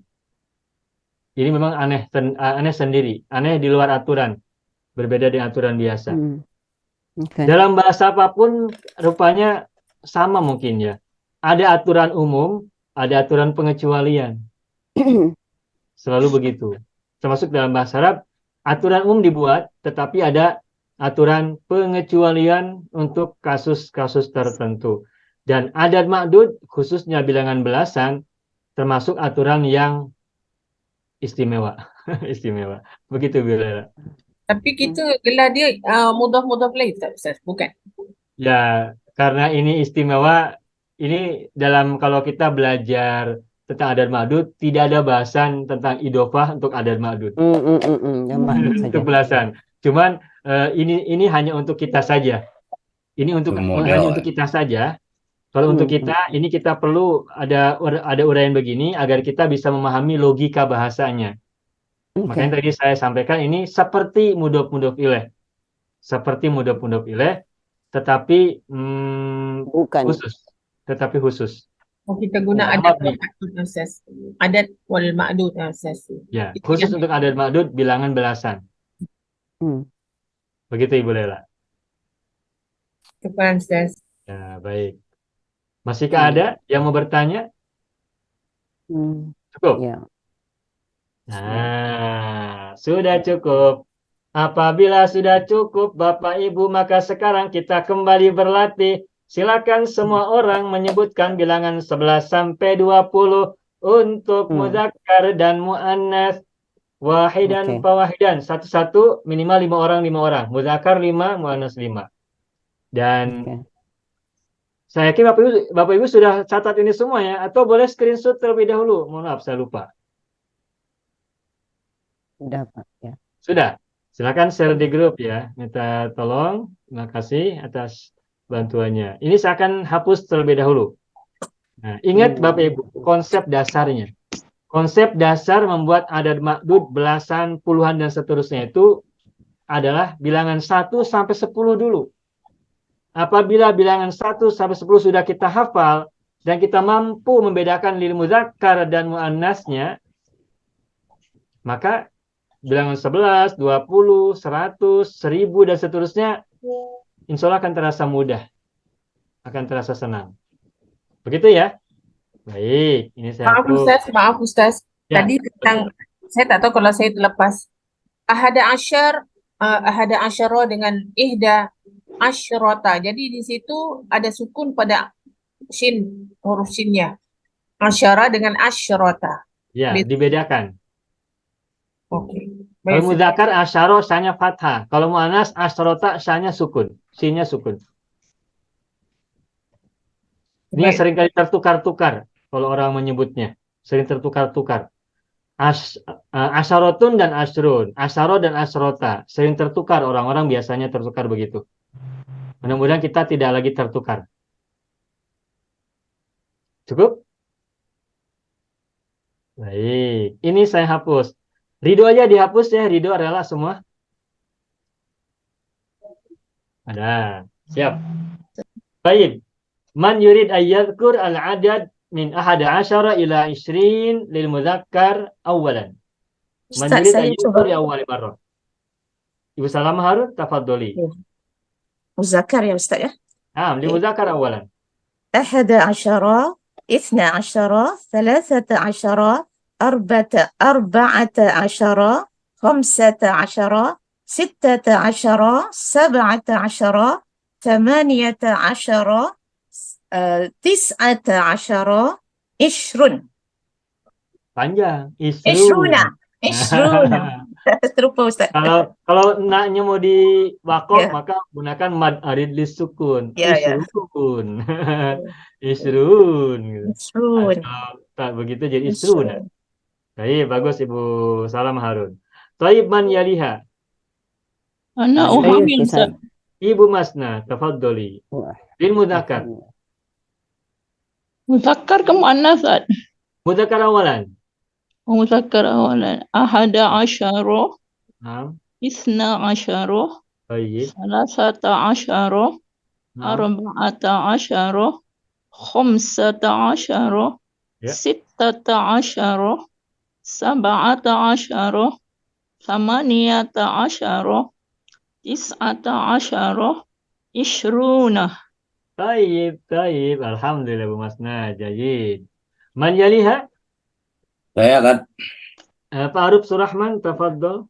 Ini memang aneh sendiri, aneh di luar aturan, berbeda dengan aturan biasa. Dalam bahasa apapun rupanya sama mungkin ya. Ada aturan umum, ada aturan pengecualian. Selalu begitu. Termasuk dalam bahasa Arab, aturan umum dibuat, tetapi ada aturan pengecualian untuk kasus-kasus tertentu. Dan adad ma'dud, khususnya bilangan belasan, termasuk aturan yang istimewa. Istimewa. Begitu, Bila. Tapi kita gelar dia mudhaf ilaih tak Ustaz? Bukan. Ya, karena ini istimewa, ini dalam kalau kita belajar tentang adad ma'dud, tidak ada bahasan tentang idhofah untuk adad ma'dud. Untuk belasan. Cuman ini hanya untuk kita saja. Ini hanya untuk kita saja. Kalau untuk kita, ini kita perlu ada uraian begini agar kita bisa memahami logika bahasanya. Makanya tadi saya sampaikan ini seperti mudhaf ilaih. Seperti mudhaf ilaih, tetapi bukan khusus. Tetapi khusus. Oh, kita guna adat wal ma'dud Ustaz. Adat wal ma'dud Ustaz. Ya, khusus untuk adad ma'dud bilangan belasan. Begitu Ibu Lela. Kepada Ustaz. Ya, baik. Masihkah ada yang mau bertanya? Cukup? Ya. Nah, sudah cukup. Apabila sudah cukup Bapak Ibu, maka sekarang kita kembali berlatih. Silakan semua orang menyebutkan bilangan 11 sampai 20 untuk muzakkar dan muannas. Wahidan fawahidan. Satu-satu minimal 5 orang. Muzakkar 5, muannas 5. Dan saya yakin Bapak Ibu sudah catat ini semua ya, atau boleh screenshot terlebih dahulu. Mohon maaf, saya lupa. Sudah, Pak. Ya. Sudah. Silakan share di grup ya. Minta tolong. Terima kasih atas bantuannya. Ini saya akan hapus terlebih dahulu. Nah, ingat Bapak Ibu, konsep dasarnya. Konsep dasar membuat adad ma'dud belasan, puluhan, dan seterusnya itu adalah bilangan 1 sampai 10 dulu. Apabila bilangan 1 sampai 10 sudah kita hafal, dan kita mampu membedakan lil muzakkar dan muannasnya, maka bilangan 11, 20, 100, 1000, dan seterusnya, insya Allah akan terasa mudah. Akan terasa senang. Begitu ya? Baik, ini saya Maaf Ustaz. Ya, Tadi tentang, saya tak tahu kalau saya terlepas. Ahada asyara dengan ihda asyrota. Jadi di situ ada sukun pada shin, huruf shinnya. Asyara dengan asyrota. ya, dibedakan. Oke. Kalau muzakkar asyara syanya fathah. Kalau muannas asyrota syanya sukun. Shinnya sukun. Ini yang seringkali tertukar-tukar kalau orang menyebutnya. Sering tertukar-tukar. Asyarotun dan asyrun. Asyara dan asyrota. Sering tertukar, orang-orang biasanya tertukar begitu. Mudah-mudahan kita tidak lagi tertukar. Cukup? Baik. Ini saya hapus. Ridho aja dihapus ya. Ridho rela semua. Ada. Siap. Baik. Man yurid ayyadhkur al-adad min 11 ila 20 lil muzakkar awalan. Man yurid ayyadhkur awal marrah. Ibu Salama Harun, tafadholi. مذكر يا أستاذ. نعم لمذاكر أولا. 11 12 13 14 15 16 17 18 19 20. Panjang. Isruna. Ishruna. Serupa Ustaz. Kalau naknya mau di wakaf Ya. maka gunakan mad arid lisukun. Ya, ya. Isrun. Isrun gitu. Ishrun. Kalau tak begitu jadi isruna. Baik, bagus Ibu Salam Harun. Taib man yaliha. Anak Saya uhamil Ustaz. Ustaz. Ibu Masna, tafadholi. Wah. Lil mudzakkar. Muzakkar ke muannas Ustaz? Mudzakkar awalan. Muzakkar awalan. Ahada asyara, Naam. isna asyara, Baik. salasata asyara, Naam. arba'ata asyara, khamsata asyara, Ya. sittata asyara, sab'ata asyara, thamaniyata asyara, tis'ata asyara, ishruna. Taib. Alhamdulillah Bu Masna, jayid. Man yaliha? Saya kan Pak Arub Surahman, tafadhol.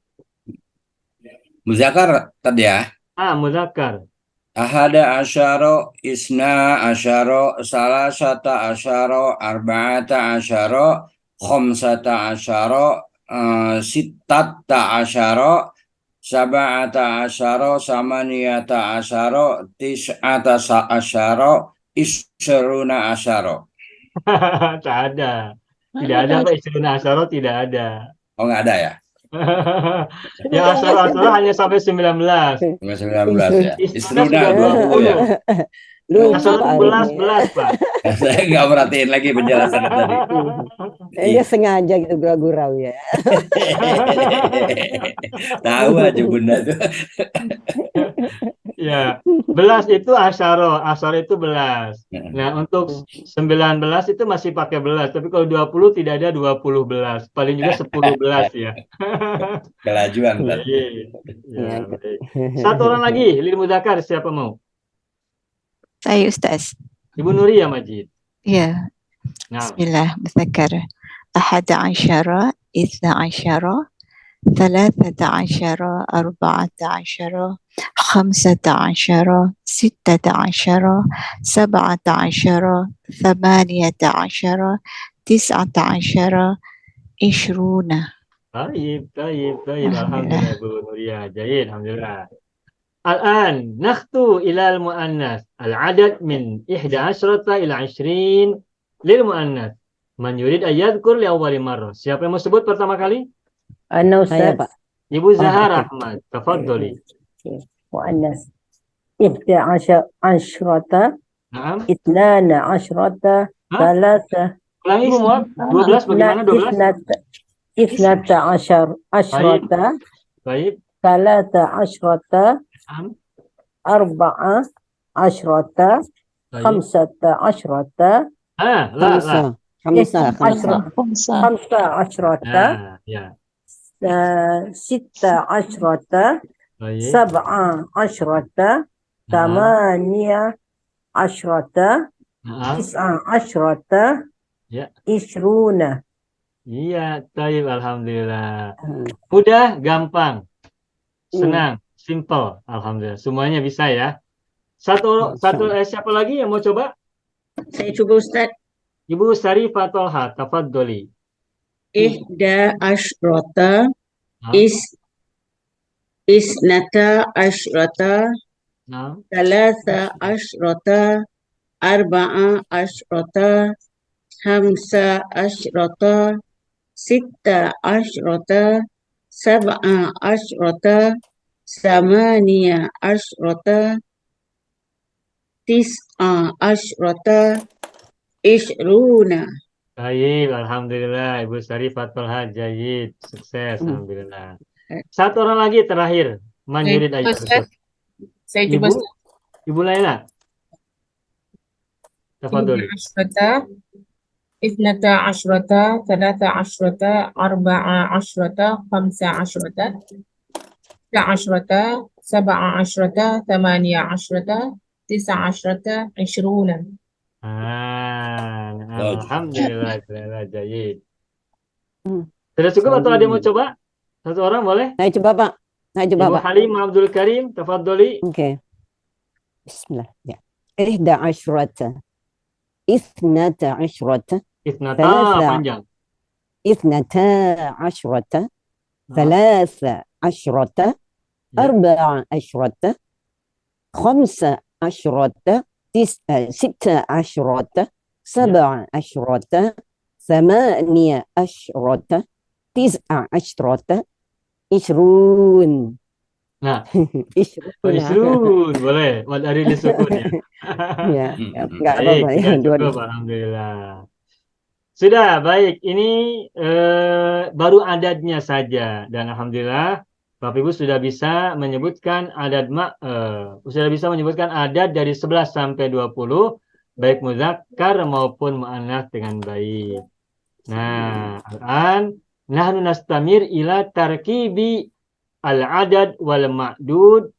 muzakkar tadi ya. Mudzakkar. Ahada asyara, isna asyara, salasata asyara, arba'ata asyara, khamsata asyara, sittata asyara, sab'ata asyara, samaniyata asyara, tis'ata asyara, isyruna asyara. Tak ada. Tidak ada Pak Isruna Asyara, tidak ada. Oh, nggak ada ya? Yang Asyara hanya sampai 19. 19 ya. Isruna Isruna sudah 20 ya. Lupa Asyara Pak. belas Pak. Saya nggak perhatiin lagi penjelasan tadi. Dia sengaja gitu gurau-gurau ya. Tahu aja Bunda tuh. Ya, belas itu asyara itu belas. Nah, untuk 19 itu masih pakai belas, tapi kalau 20 tidak ada 20 belas, paling juga 10 belas ya. Kelajuan kan. Ya, baik. Satu orang lagi, lil mudzakkar, siapa mau? Saya Ustaz. Ibu Nuria Majid. Ya. Nah, Bismillah, muzakkar. Ahada asyara, ithna asyara, ثلاثة عشر، أربعة عشر، خمسة عشر، ستة عشر، سبعة عشر، ثمانية عشر، تسعة عشر، عشرون. Taib. Alhamdulillah Bu Nuria. Jayid, alhamdulillah. Al-an nakhtu ila al-muannas. Al-adad min 11 ila 20 lil muannas. Man yurid ayyadhkur li awwali marrah. Siapa yang mau sebut pertama kali? Ana Ustaz. Pak. Ibu Zahar Ahmad, tafadholi. مؤنث 11 Naam. 12 ثلاثة Ulangi Ibu Muad. 12 bagaimana 12? 12 Baik. 13 Naam. 14 Baik. 15 La. 15 Ya. 16 Baik. 17 18 Naam. 19 Ya. 20 Iya, taib, alhamdulillah. Mudah, gampang, senang, simple, alhamdulillah. Semuanya bisa ya. Siapa lagi yang mau coba? Saya coba Ustaz. Ibu Sarifah Tolha, tafadholi. Ihda asyrata Naam. isnata asyrata Naam. thalatha asyrata arba'a asyrata khamsa asyrata sitta asyrata sab'a asyrata samaniya asyrata tis'a asyrata ishruna. Baik, alhamdulillah. Ibu Sarifah Tolha, jayid, sukses, alhamdulillah. Satu orang lagi terakhir. Manjurid aja. Saya coba Ustaz. Ibu Laila. Tafadholi. Ithnata asyrata, thalatha asyrata, arba'a asyrata, khamsa asyrata, sita asyrata, sab'a asyrata, thamaniya asyrata, tis'a asyrata, ishruna. Alhamdulillah, jayid. Sudah cukup atau ada yang mau coba? Satu orang boleh? Saya coba Pak. Ibu Halim Abdul Karim, tafadholi. Oke. Bismillah. Ya. Ihda asyrata. Ithnata asyrata. Ithnata panjang. Ithnata asyrata. ثلاثة عشرة أربعة عشرة خمسة عشرة ستة عشرة سبعة عشرة ثمانية عشرة تسعة عشرة عشرون. Nah, عشرون. Isrun boleh. Mad arili sukun ya. Ya, nggak Baik, apa-apa ya. sudah Dua cukup, alhamdulillah. Sudah, baik. Ini baru adadnya saja. Dan alhamdulillah, Bapak Ibu sudah bisa menyebutkan sudah bisa menyebutkan adad dari 11 sampai 20, baik muzakkar maupun muannats dengan baik. Nah, al-an nahnu nastamir ila tarkibi al-adad wal ma'dud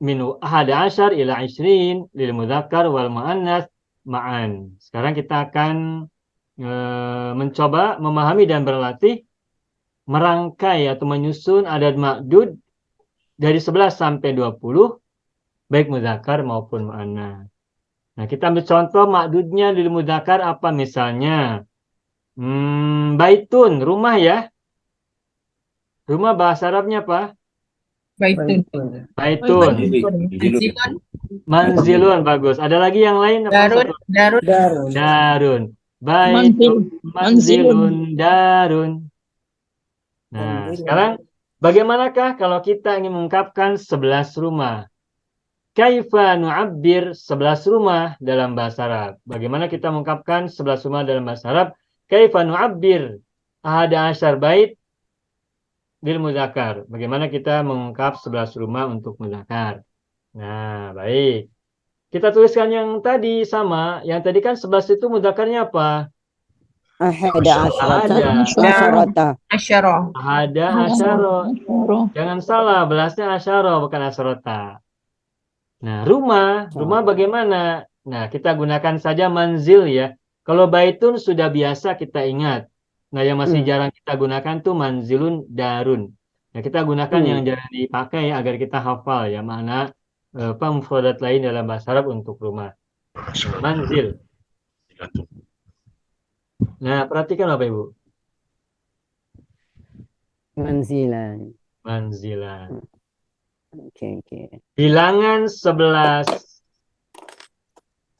min 11 ila 20 lil muzakkar wal muannats ma'an. Sekarang kita akan mencoba memahami dan berlatih merangkai atau menyusun adad ma'dud dari 11 sampai 20 baik muzakkar maupun muannats. Nah, kita ambil contoh ma'dudnya lil muzakkar apa misalnya? Baitun, rumah ya. Rumah bahasa Arabnya apa? Baitun. Baitun. Manzilun, bagus. Ada lagi yang lain apa? Darun. Baitun, manzilun, darun. Nah, sekarang bagaimanakah kalau kita ingin mengungkapkan 11 rumah? Kaifa nu'abbir 11 rumah dalam bahasa Arab? Bagaimana kita mengungkapkan 11 rumah dalam bahasa Arab? Kaifa nu'abbir ahada asyar bait bil muzakkar? Bagaimana kita mengungkap 11 rumah untuk muzakkar? Nah, baik. Kita tuliskan yang tadi sama. Yang tadi kan 11 itu mudzakarnya apa? Ahada asyarata. Ahada asyara. Jangan salah, belasnya asyara bukan asyarata. Nah, rumah bagaimana? Nah, kita gunakan saja manzil ya. Kalau baitun sudah biasa kita ingat. Nah, yang masih jarang kita gunakan tuh manzilun darun. Nah, kita gunakan yang jarang dipakai agar kita hafal ya mana mufradat lain dalam bahasa Arab untuk rumah. Manzil. Nah, perhatikan Bapak Ibu. Manzilan. Manzilan. Oke. Bilangan 11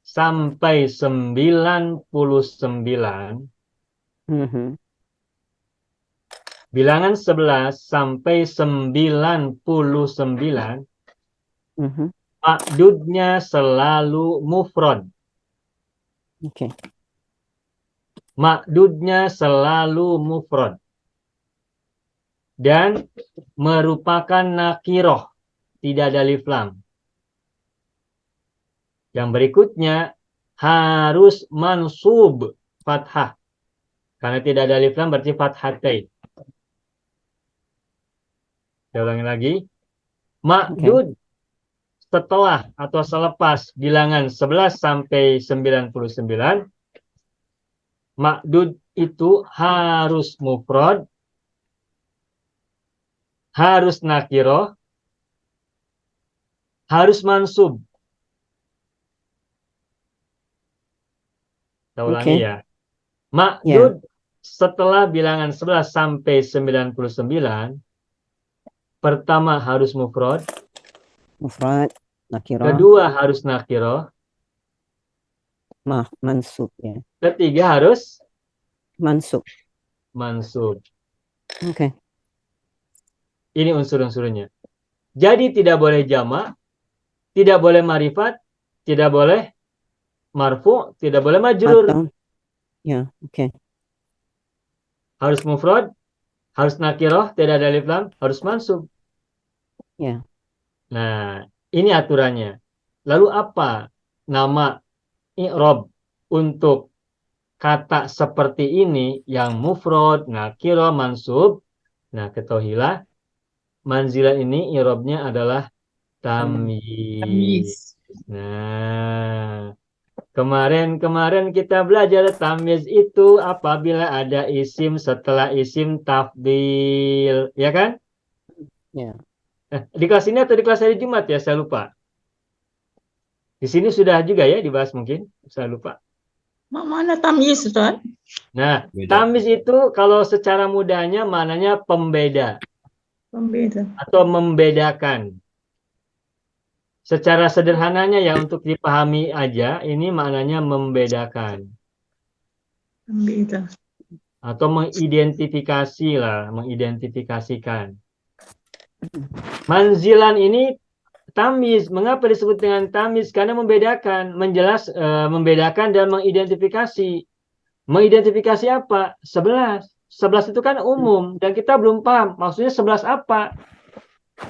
sampai 99. Bilangan 11 sampai 99. Ma'dudnya selalu mufrad. Oke. Ma'dudnya selalu mufrad. Dan merupakan nakiroh. Tidak ada alif lam. Yang berikutnya harus mansub fathah. Karena tidak ada alif lam berarti fathatain. Saya ulangi lagi. Ma'dud setelah atau selepas bilangan 11 sampai 99, ma'dud itu harus mufrad, harus nakiroh, harus mansub. Saya ulangi ya. Ma'dud setelah bilangan 11 sampai 99, pertama harus mufrad. Nakirah. Kedua harus nakiroh. Mansub ya. Ketiga harus mansub. Oke. Ini unsur-unsurnya. Jadi tidak boleh jamak, tidak boleh marifat, tidak boleh marfu, tidak boleh majrur. Ya, oke. Harus mufrad, harus nakiroh, tidak ada alif lam, harus mansub. Ya. Nah, ini aturannya. Lalu apa nama i'rab untuk kata seperti ini yang mufrad, nakirah, mansub? Nah, ketahuilah manzilah ini i'rabnya adalah tamyiz. Nah, kemarin kita belajar tamyiz itu apabila ada isim setelah isim tafdil, ya kan? Ya. Di kelas ini atau di kelas hari Jumat ya, saya lupa. Di sini sudah juga ya dibahas mungkin, saya lupa. Mana tamyiz, Ustaz? Nah, tamyiz itu kalau secara mudahnya maknanya pembeda. Pembeda. atau membedakan. Secara sederhananya ya untuk dipahami aja, ini maknanya membedakan Pembeda. atau mengidentifikasi lah, mengidentifikasikan. Manzilan ini tamyiz. Mengapa disebut dengan tamyiz? Karena membedakan, membedakan dan mengidentifikasi. Mengidentifikasi apa? 11. 11 itu kan umum dan kita belum paham maksudnya 11 apa.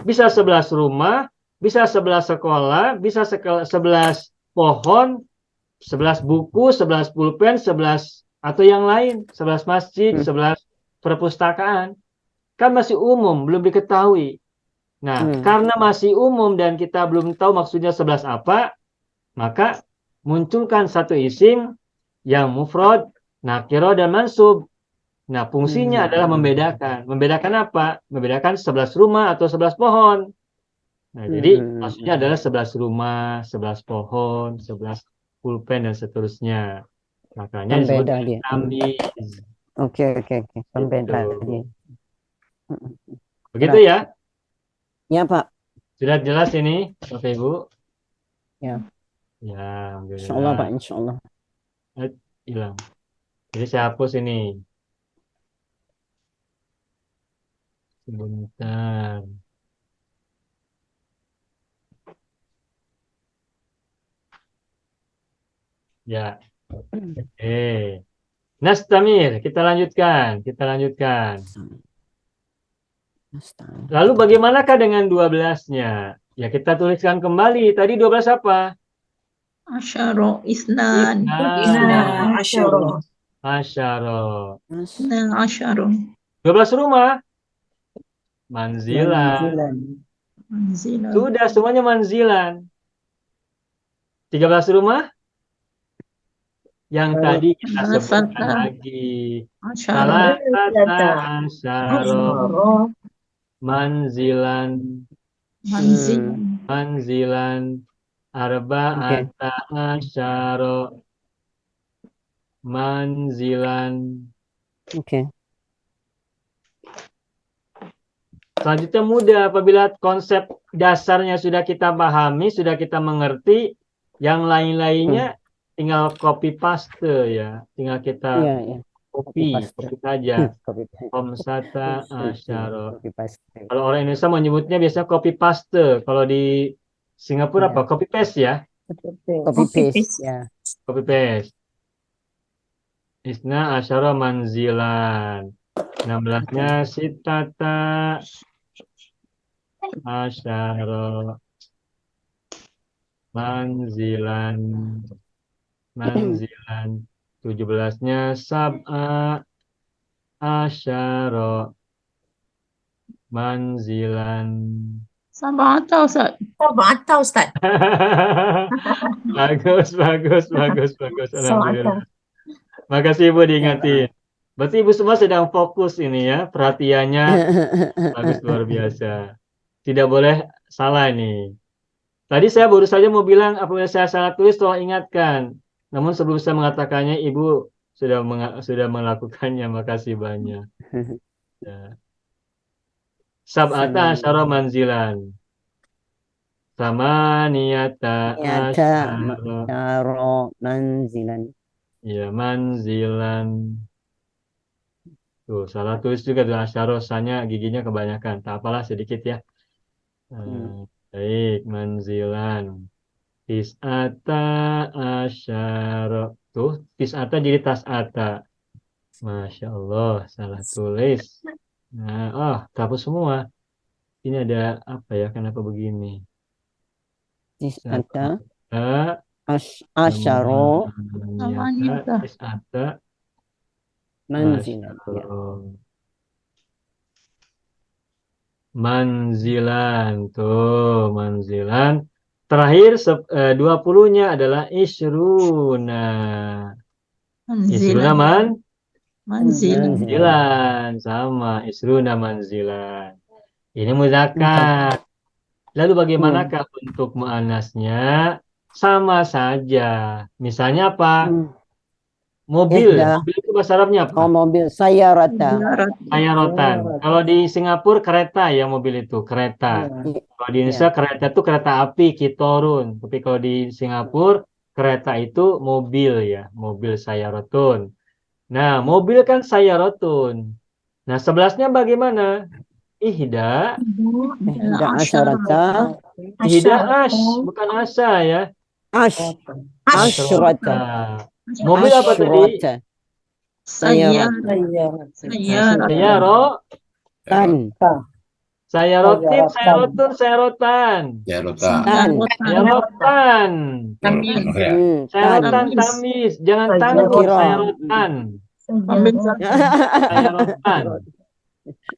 Bisa 11 rumah, bisa 11 sekolah, bisa 11 pohon, 11 buku, 11 pulpen, 11 atau yang lain, 11 masjid, 11 perpustakaan. Kan masih umum, belum diketahui. Nah, karena masih umum dan kita belum tahu maksudnya 11 apa, maka munculkan satu isim yang mufrad, nakiro dan mansub. Nah, fungsinya adalah membedakan. Membedakan apa? Membedakan 11 rumah atau 11 pohon. Nah, jadi maksudnya adalah 11 rumah, 11 pohon, 11 pulpen dan seterusnya. Makanya disebut Pembeda dia. tamyiz. Oke. Pembeda Gitu. dia. Begitu ya? Ya, Pak. Sudah jelas ini, Bapak Ibu? Ya. Ya, Insyaallah, Pak, alhamdulillah. insyaallah. Hilang. Jadi saya hapus ini. Sebentar. Ya. Oke. Nastamir, kita lanjutkan. Lalu bagaimanakah dengan 12-nya? Ya, kita tuliskan kembali. Tadi 12 apa? Asyara isnan. Asyara. Isnan asyara. 12 rumah. Manzilan. Manzilan. Sudah semuanya manzilan. 13 rumah. Yang tadi kita sebutkan lagi. Salasata asyara. Manzilan. Arba'ata asyara. Manzilan. Oke. Selanjutnya mudah apabila konsep dasarnya sudah kita pahami, sudah kita mengerti, yang lain-lainnya tinggal copy paste ya, tinggal kita copy saja. Komsata asyara. Kalau orang Indonesia menyebutnya biasanya copy paste, kalau di Singapura apa? Copy paste ya? Copy paste ya. Copy paste. Isna asyara manzilan. 16-nya sitata asyara manzilan. 17-nya sab'a asyara manzilan. Sab'ata Ustaz. Bagus. Alhamdulillah. Makasih Ibu diingatin. Berarti Ibu semua sedang fokus ini ya, perhatiannya bagus luar biasa. Tidak boleh salah ini. Tadi saya baru saja mau bilang apabila saya salah tulis tolong ingatkan. Namun sebelum saya mengatakannya Ibu sudah melakukannya. Makasih banyak. Ya. Sab'ata asyara manzilan. Samaniyata asyara manzilan. Ya, manzilan. Tuh, salah tulis juga tuh asyarosanya giginya kebanyakan. Tak apalah sedikit ya. Baik, manzilan. Tis'ata asyara. Tuh, tis'ata jadi tas'ata. Masya Allah, salah tulis. Nah, hapus semua. Ini ada apa ya? Kenapa begini? Tis'ata asyara tis'ata manzilan. Manzilan tuh, manzilan. Terakhir 20-nya adalah isruna. Isruna manzilan sama isruna manzilan. Ini muzakkar. Lalu bagaimanakah untuk muannasnya? Sama saja. Misalnya apa? Mobil. Ihda. Mobil itu bahasa Arabnya apa? Oh, mobil. Sayarata. Sayarotan. Kalau di Singapura kereta ya mobil itu, kereta. Kalau di Indonesia kereta itu kereta api, kitorun. Tapi kalau di Singapura kereta itu mobil ya, mobil sayarotun. Nah, mobil kan sayarotun. Nah, sebelasnya bagaimana? Ihda, Ihda asyarata. ihda ash, bukan asa ya. Asyrata. Mobil apa tadi? Asyrata. Sayarotan. Sayarotin, sayarotun, sayarotan. Sayarotan. Sayarotan tamis. Jangan tanur, sayarotan. Sayarotan.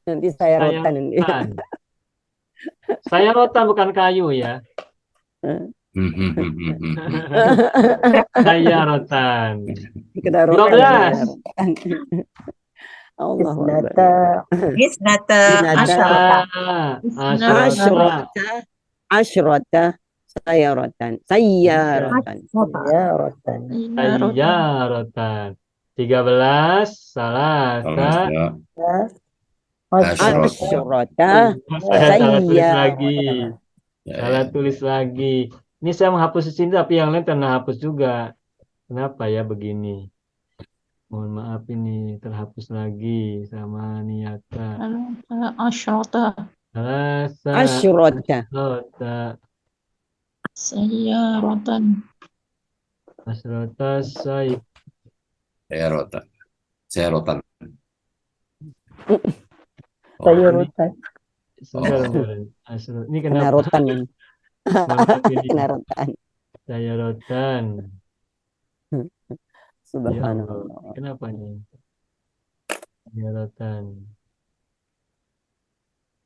Nanti sayarotan nanti. Sayarotan bukan kayu ya. Sayarotan. 12. Allah Isnata Asyrata sayaratan. Sayyaratan. Sayyaratan. 13. Salasa. Asyrata Salah tulis lagi. sayyaratan. Salah tulis lagi. Ini saya menghapus di sini tapi yang lain pernah hapus juga. Kenapa ya begini? Mohon maaf ini terhapus lagi sama niata. Asyrata. Asyrata. Sayyaratan. Asrota Sayarotan. Sayurutan. Ini kenapa? Kenarotan ini. Kenarotan. Sayarotan. Subhanallah. Kenapa nih?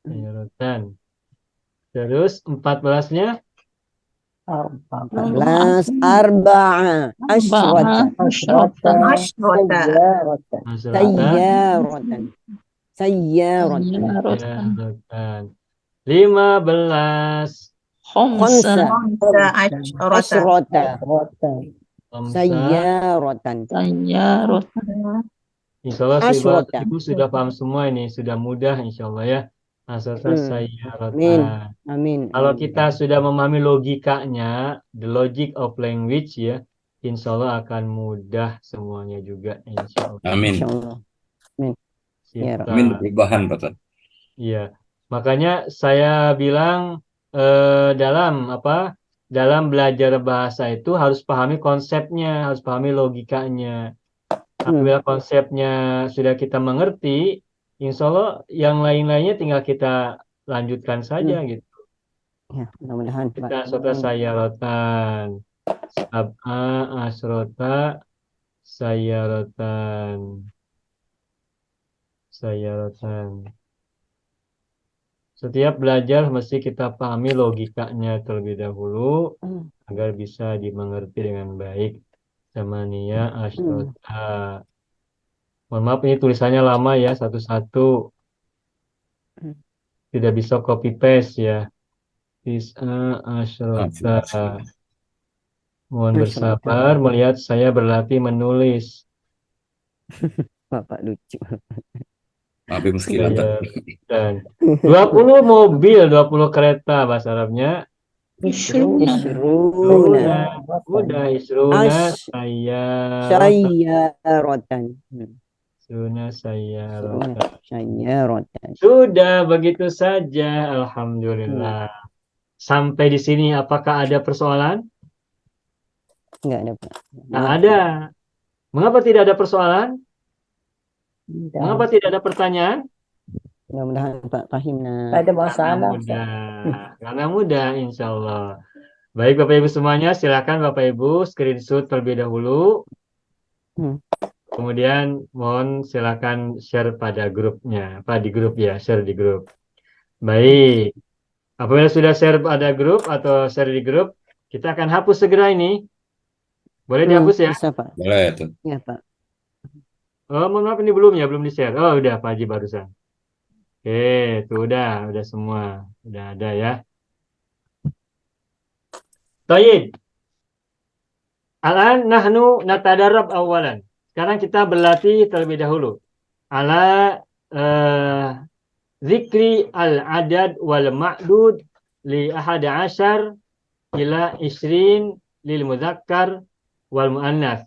Sayarotan. Terus 14-nya? 14 arba'a asyrata. Sayyaratan. Sayyaratan. 15. Khamsa asyrata. Sayyaratan. Insya Allah Asyrata. Ibu sudah paham semua ini, sudah mudah insya Allah ya. Asrota sayyaratan. Amin. Kalau kita sudah memahami logikanya, the logic of language ya, insya Allah akan mudah semuanya juga insya Allah. Amin. Insyaallah. Amin. Ya, Amin perubahan Pak Ustaz. Iya, makanya saya bilang dalam belajar bahasa itu harus pahami konsepnya, harus pahami logikanya. Apabila konsepnya sudah kita mengerti, insya Allah yang lain-lainnya tinggal kita lanjutkan saja gitu. Ya, mudah-mudahan Pak. Kita asrota sayyaratan. Sab'a asrota sayyaratan. Setiap belajar mesti kita pahami logikanya terlebih dahulu agar bisa dimengerti dengan baik. Samania asrota. Mohon maaf ini tulisannya lama ya, satu-satu. Tidak bisa copy paste ya. Tis'a asrota. Mohon bersabar melihat saya berlatih menulis. Bapak lucu. Maaf Ibu sekalian. Dan 20 mobil, 20 kereta bahasa Arabnya. Isruna. Mudah isruna Sayyaratan. Sayyaratan. Sudah begitu saja, alhamdulillah. Sampai di sini apakah ada persoalan? Enggak ada, Pak. Nggak ada. Mengapa tidak ada persoalan? Mengapa tidak ada pertanyaan? Mudah-mudahan Pak Fahimna. Ada masalah. Karena mudah, insya Allah. Baik Bapak Ibu semuanya, silakan Bapak Ibu screenshot terlebih dahulu. Kemudian mohon silakan share pada grupnya, di grup ya, share di grup. Baik. Apabila sudah share pada grup atau share di grup, kita akan hapus segera ini. Boleh dihapus ya? Bisa, Pak. Boleh tuh. Ya, Pak. Oh, mohon maaf ini belum ya, belum di-share. Oh, udah Pak Haji barusan. Oke, itu udah semua. Udah ada ya. Tayyib. Al-an nahnu natadarrab awalan. sekarang kita berlatih terlebih dahulu. Ala zikri al-adad wal ma'dud li ahada asyar ila isrin lil muzakkar wal muannas.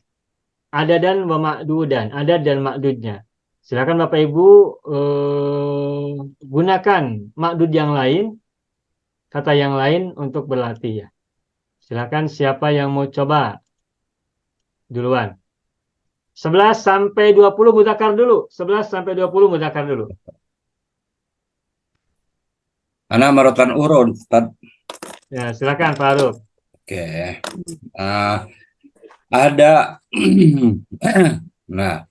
Adadan wa ma'dudan, adad dan ma'dudnya. Silakan Bapak Ibu gunakan ma'dud yang lain, kata yang lain untuk berlatih ya. Silakan siapa yang mau coba duluan. 11 sampai 20 mudzakkar dulu. 11 sampai 20 mudzakkar dulu. Ana marotan urun, Ustaz. Ya, silakan Pak Aruf. Oke. Ada nah,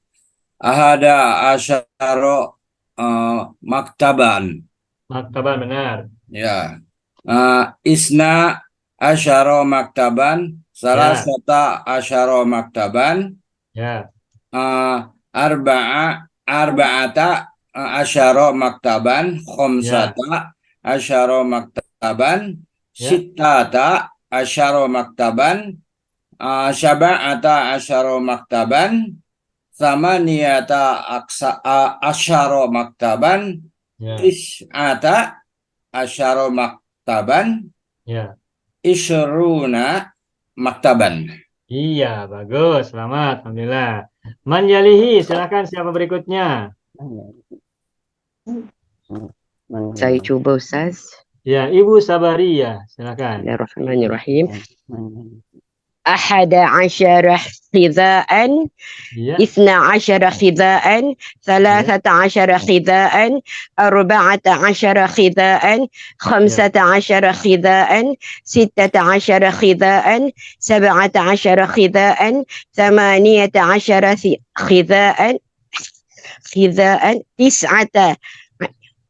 ada asyara maktaban. Maktaban benar. Ya. Isna asyara maktaban, salasata asyara maktaban. Ya. Arba'ata asyara maktaban, khamsata asyara maktaban, sittata asyara maktaban, sab'ata asyara maktaban, thamaniyata asyara maktaban, tis'ata asyara maktaban, isyruna maktaban. Iya, bagus. Selamat. Alhamdulillah. Man yalihi, silakan siapa berikutnya? Saya coba Ustaz. Ya, Ibu Sabaria, silakan. Bismillahirrahmanirrahim. Ahada asyara khidaan, isna asyara khidaan, salasata asyara khidaan, arba'ata asyara khidaan, khamsata asyara khidaan, sittata asyara khidaan, sab'ata asyara khidaan, thamaniyata asyara khidaan,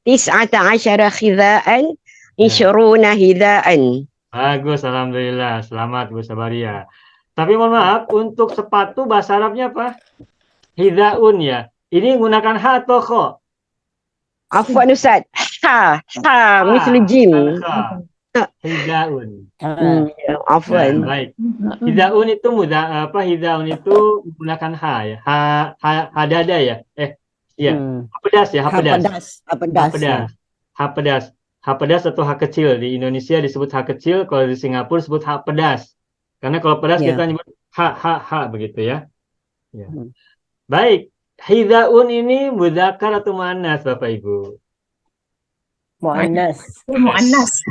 tis'ata asyara khidaan, isyruna hidaan. Bagus, alhamdulillah. Selamat Bu Sabaria. Tapi mohon maaf, untuk sepatu bahasa Arabnya apa? Hidaun ya. Ini menggunakan ha atau kho? Afwan Ustaz. Ha, misal jim. Hidaun. Afwan. Baik. Hidaun itu hidaun itu menggunakan ha ya. Hadada ya. Iya. Hapedas ya, hapedas. Hapedas. H pedas atau H kecil. Di Indonesia disebut H kecil, kalau di Singapura disebut H pedas. Karena kalau pedas kita nyebut H begitu ya. Baik, hidaun ini mudzakkar atau muannas Bapak Ibu? Muannas. Muannas.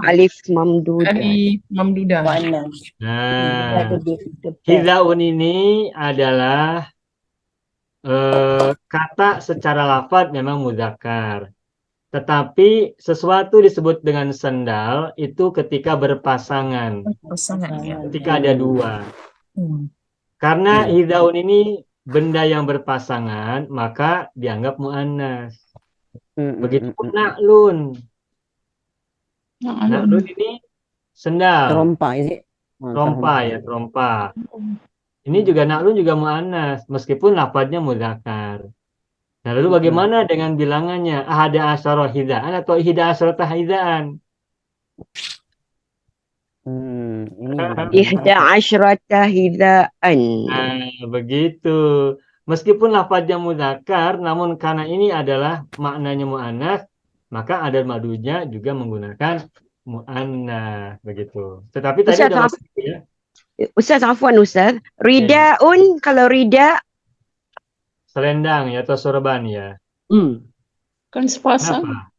Alif mamdudah. Alif mamdudah. Muannas. Nah, hidaun ini adalah kata secara lafaz memang mudzakkar. Tetapi sesuatu disebut dengan sendal itu ketika berpasangan. Ketika ada dua. Karena hidaun ini benda yang berpasangan, maka dianggap muannas. Begitupun na'lun. Na'lun ini sendal. Trompa, ya. Trompa. Ini juga na'lun juga muannas, meskipun lafadznya mudzakkar. Nah, lalu bagaimana dengan bilangannya? Ahada asyara hidaan atau ihda asyarata hidaan? Ihda asyrata hidaan. Nah, begitu. Meskipun lafadznya mudzakkar, namun karena ini adalah maknanya muannas, maka adad madudnya juga menggunakan muannas, begitu. Tetapi tadi sudah masuk ya. Ustaz, afwan Ustaz. Ridaun, kalau rida selendang ya atau sorban ya. Kan sepasang. Kenapa?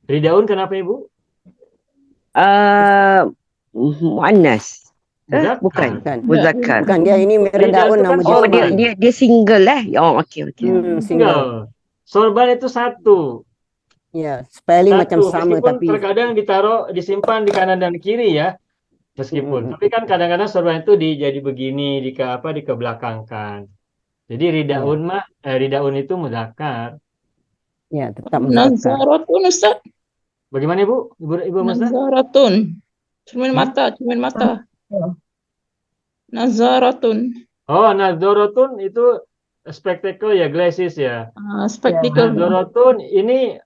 Ridaun kenapa Ibu? Muannas. Bukan. Mudzakkar. Bukan, dia ini ridaun nama Oh, dia single lah. Oh, okey. Single. Sorban itu satu. Ya, spelling macam sama meskipun tapi terkadang disimpan di kanan dan kiri ya. Meskipun, tapi kan kadang-kadang sorban itu jadi begini, dikebelakangkan. Jadi ridaun ridaun itu mudzakkar. Ya, tetap mudzakkar. Nazaratun Ustaz. Bagaimana Ibu? Ibu Mas? Nazaratun. Cermin mata. Nazaratun. Oh, nazaratun itu spectacle ya, glasses ya. Spectacle. Nazaratun ini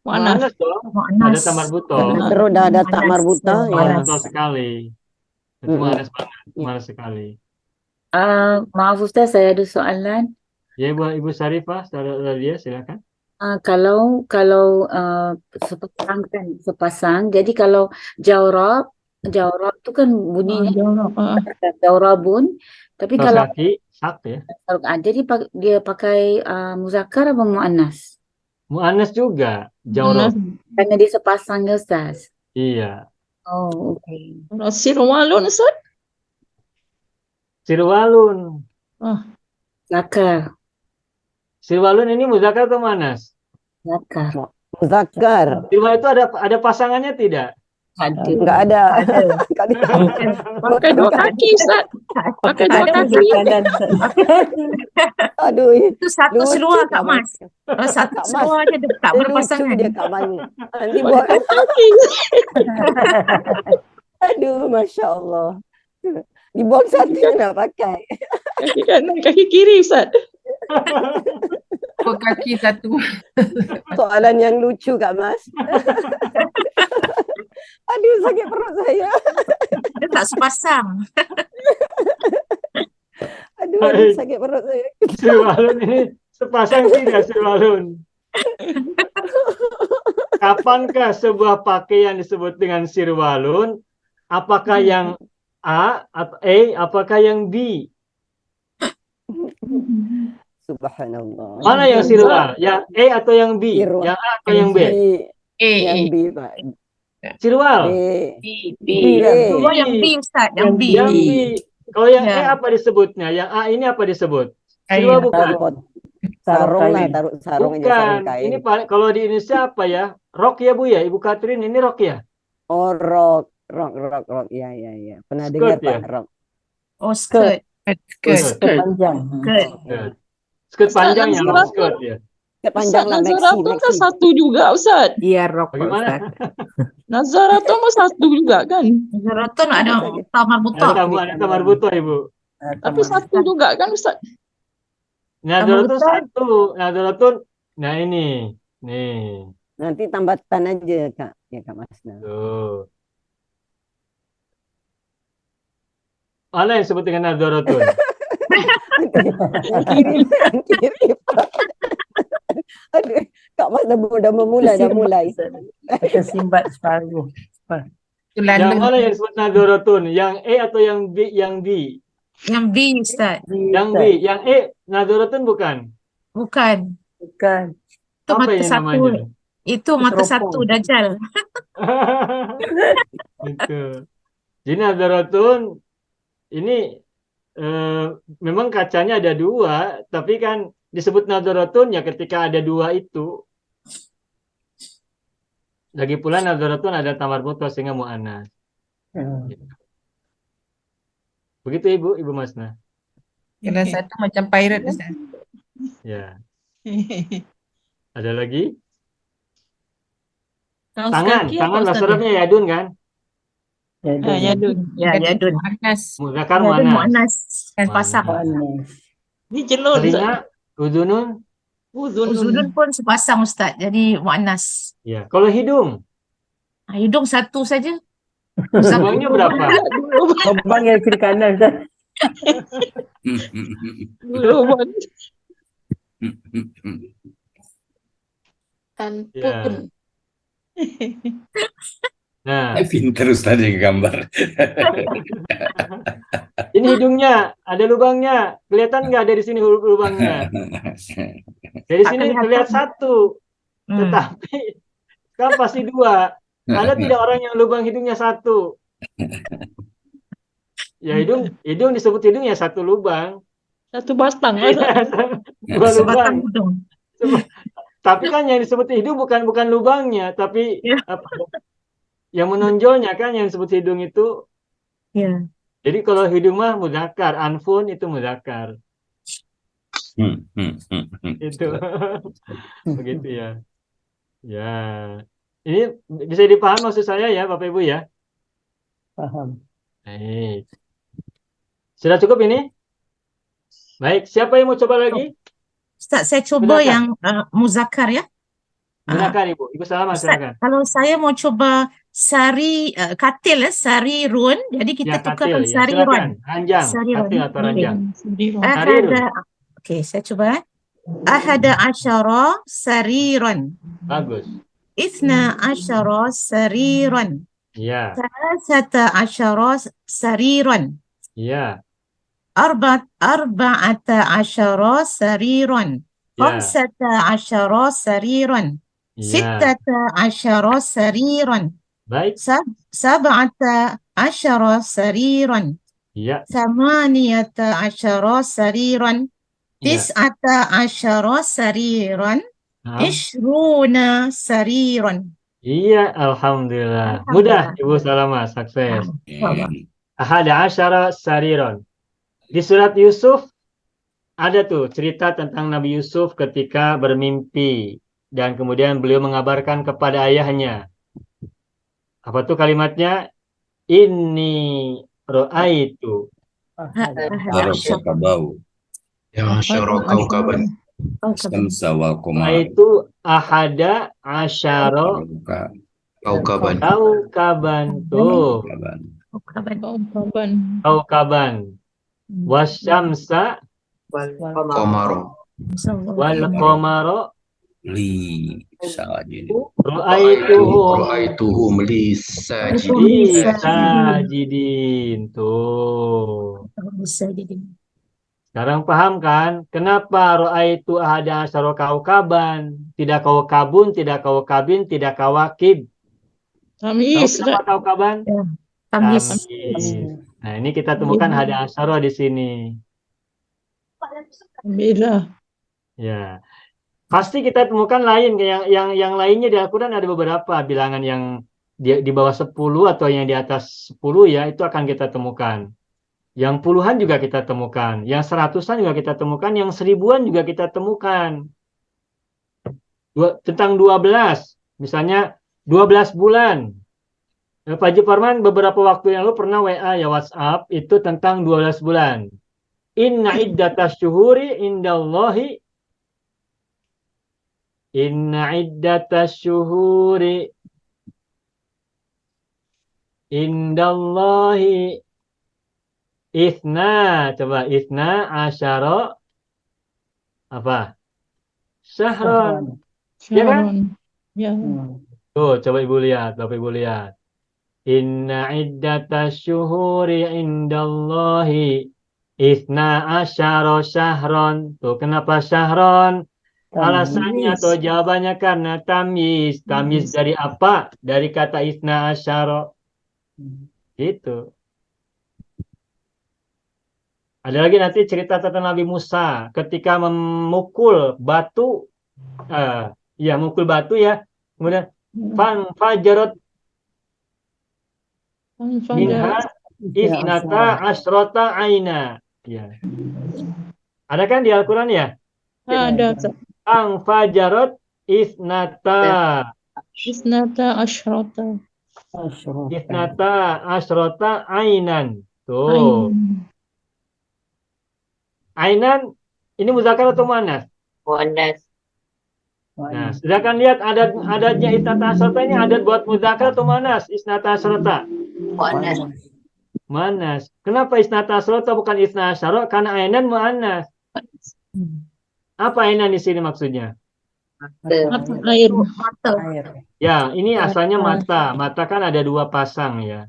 muannas dong. Ada tak marbuto. Terus dah ada tak marbuta ya. Betul sekali. Itu muannas banget, muannas sekali. Maaf Ustaz, saya ada soalan. Ya, Ibu Syarifah, saudara dia, silakan. Kalau sepasang kan, sepasang. Jadi kalau jawrab itu kan bunyinya jawrabun. Tapi Kaos kalau kaki, sak ya. jadi dia pakai muzakkar apa muannas? Muannas juga, jawrab. Karena dia sepasang ya Ustaz. Iya. Oh, oke. Sirwalun Ustaz? Sirwalun. Zakar. Sirwalun ini muzakkar atau muannas? Zakar. Muzakkar. Sirwal itu ada pasangannya tidak? Enggak ada. Pakai dua kaki Ustaz. Pakai dua kaki. Aduh, Itu satu lucu seluar Kak Kak Mas. Kalau satu seluar aja dia tak Lucu berpasangan. dia Kak Mani. Nanti buat aduh, Masya Allah. Dibuang satu nak pakai. Kaki kanan, kaki kiri Ustaz. Kaki satu. Soalan yang lucu Kak Mas. Aduh, sakit perut saya. Dia tak sepasang. Aduh, sakit perut saya. Sirwalun ini sepasang tidak Sirwalun. Kapankah sebuah pakaian disebut dengan sirwalun? Apakah yang A atau apakah yang B? Subhanallah. Mana yang sirwal? Yang A atau yang B? Yang A atau yang B? Yang B, Pak. Sirwal. B. Oh, yang B Ustaz, yang B. Yang B. Kalau yang A apa disebutnya? Yang A ini apa disebut? Sirwal bukan? Sarung lah, taruh sarung aja, sarung Bukan. kain. Ini kalau di Indonesia apa ya? Rok ya Bu ya? Ibu Katrin ini rok ya? Oh, rok. Ya. Pernah dengar Skirt ya? Pak, rok. Oh, skirt. Panjang. Skirt panjang yang skirt ya. Skirt panjang lah, Nazaratul kan satu juga Ustaz. Iya, rok Bagaimana? Ustaz. Nazaratul mah satu juga kan. Nazaratul ada tamar buta. Ada tamar buta Ibu. Tapi satu juga kan Ustaz. Nadzaratun satu. Nadzaratun. Nah ini. Nih. Nanti tambahkan aja Kak. Ya Kak Mas. Tuh. Mana yang disebut dengan nadzaratun? Yang kiri. Aduh, Kak Mas dah mulai. Kesimbat separuh. Yang mana yang disebut nadzaratun? Yang A atau yang B? Yang B. Yang B Ustaz. Yang B. Yang A nadzaratun bukan? Bukan. Itu Apa mata ini satu. namanya? Itu mata satu Dajjal. Itu. Jadi nadzaratun ini memang kacanya ada dua, tapi kan disebut nadzaratun ya ketika ada dua itu. Lagi pula nadzaratun ada tamar buta sehingga mu'annas. Gitu. Begitu Ibu Masna. Kalau satu macam pirate Ustaz. Ya. Ada lagi? Kaos Tangan kaki apa Ustaz? bahasa yadun kan? Yadun. Ya, yadun. Muzakkar Yadun mu'annas. mu'annas. Dan pasang. Ini jelun Ustaz. Telinga udunun. Uzunun pun sepasang Ustaz. Jadi mu'annas. Ya. Kalau hidung, Hidung satu saja. lubangnya berapa? Lubang yang kiri kanan Ustaz. Lubang. Ya. Nah, Pinter Ustaz yang gambar. ini hidungnya ada lubangnya. Kelihatan nggak dari sini lubangnya? Dari sini terlihat satu, tetapi kan pasti dua. Ada tidak orang yang lubang hidungnya satu? Ya hidung disebut hidung ya satu lubang. Satu batang. Dua lubang. Tapi kan yang disebut hidung bukan lubangnya, tapi apa? Yang menonjolnya kan yang disebut hidung itu. Ya. Jadi kalau hidung mah mudzakkar, anfun itu mudzakkar. Itu. Begitu ya. Ya. Ini bisa dipaham maksud saya ya Bapak Ibu ya? Paham. Baik. Sudah cukup ini? Baik, siapa yang mau coba lagi? Ustaz, saya coba yang muzakkar ya. Silakan Ibu. Ibu Salamah Ustaz, silakan. kalau saya mau coba katil sarirun. Jadi kita Ya, tukarkan katil. Ya, sarirun. silakan. Ranjang. Sarirun. Katil atau ranjang. Sarirun. Sarirun. Okey, saya cuba. Ahada asyara sarirun. Bagus. Ithna asyara sarirun. Ya, Thalathata asyara sarirun. ya, Arba'ata asyara sarirun. ya, Khamsata asyara sarirun. ya. Sittata asyara sarirun. Baik. Sab'ata asyara sarirun. Ya, Thamaniyata asyara sarirun. ya. Tis'ata asyara sarirun. Nah. Ishruna sarirun. Iya, alhamdulillah. Mudah, Ibu Salama, sukses. Ahada asyara sariron. Di surat Yusuf ada tuh cerita tentang Nabi Yusuf ketika bermimpi dan kemudian beliau mengabarkan kepada ayahnya. Apa tuh kalimatnya? Inni ra'aitu Kabau. Ya syara kaukaban. Samsa wal qamar. Itu ahada asyara kaukaban tuh. Kaukaban. Wasyamsa Qamaro. wal qamaro Li sajidin. ra'aituhum li sajidin. sajidin tuh. Sekarang paham kan kenapa ra'aitu ahada asyara kaukaban, tidak kaukabun, tidak kaukabin, tidak kawakib. Tamis. Tahu kenapa kaukaban? Tamis. Nah, ini kita temukan hada asyara di sini. Alhamdulillah. Ya. Pasti kita temukan lain yang lainnya di Al-Qur'an ada beberapa bilangan yang di bawah 10 atau yang di atas 10 ya, itu akan kita temukan. Yang puluhan juga kita temukan, yang seratusan juga kita temukan, yang seribuan juga kita temukan. Tentang 12, misalnya 12 bulan. Pak Haji Farman beberapa waktu yang lalu pernah WA ya WhatsApp itu tentang 12 bulan. Inna iddatas syuhuri indallahi Ithna asyara apa? Syahron. Ya kan? Ya. Tuh, coba Ibu lihat, Bapak Ibu lihat. Inna iddatas syuhuri indallahi ithna asyara syahron. Tuh, kenapa syahron? Alasannya atau jawabannya karena tamyiz. Tamyiz dari apa? Dari kata ithna asyara. Gitu. Ada lagi nanti cerita tentang Nabi Musa ketika memukul batu, mukul batu ya, kemudian fajarat minha isnata asrota aina. Ya. Ada kan di Al-Quran ya? Ada. Fajarat isnata asyrata. Isnata asrota ainan. Tuh. Ainan ini muzakkar atau muannas? Muannas. Nah, sedangkan lihat adatnya isnata asrota ini adat buat muzakkar atau muannas? Isnata asrota. Muannas. Muannas. Kenapa isnata asrota bukan isna asyara? Karena ainan muannas. Apa ainan di sini maksudnya? Air. Ya, ini asalnya mata. Mata kan ada dua pasang ya.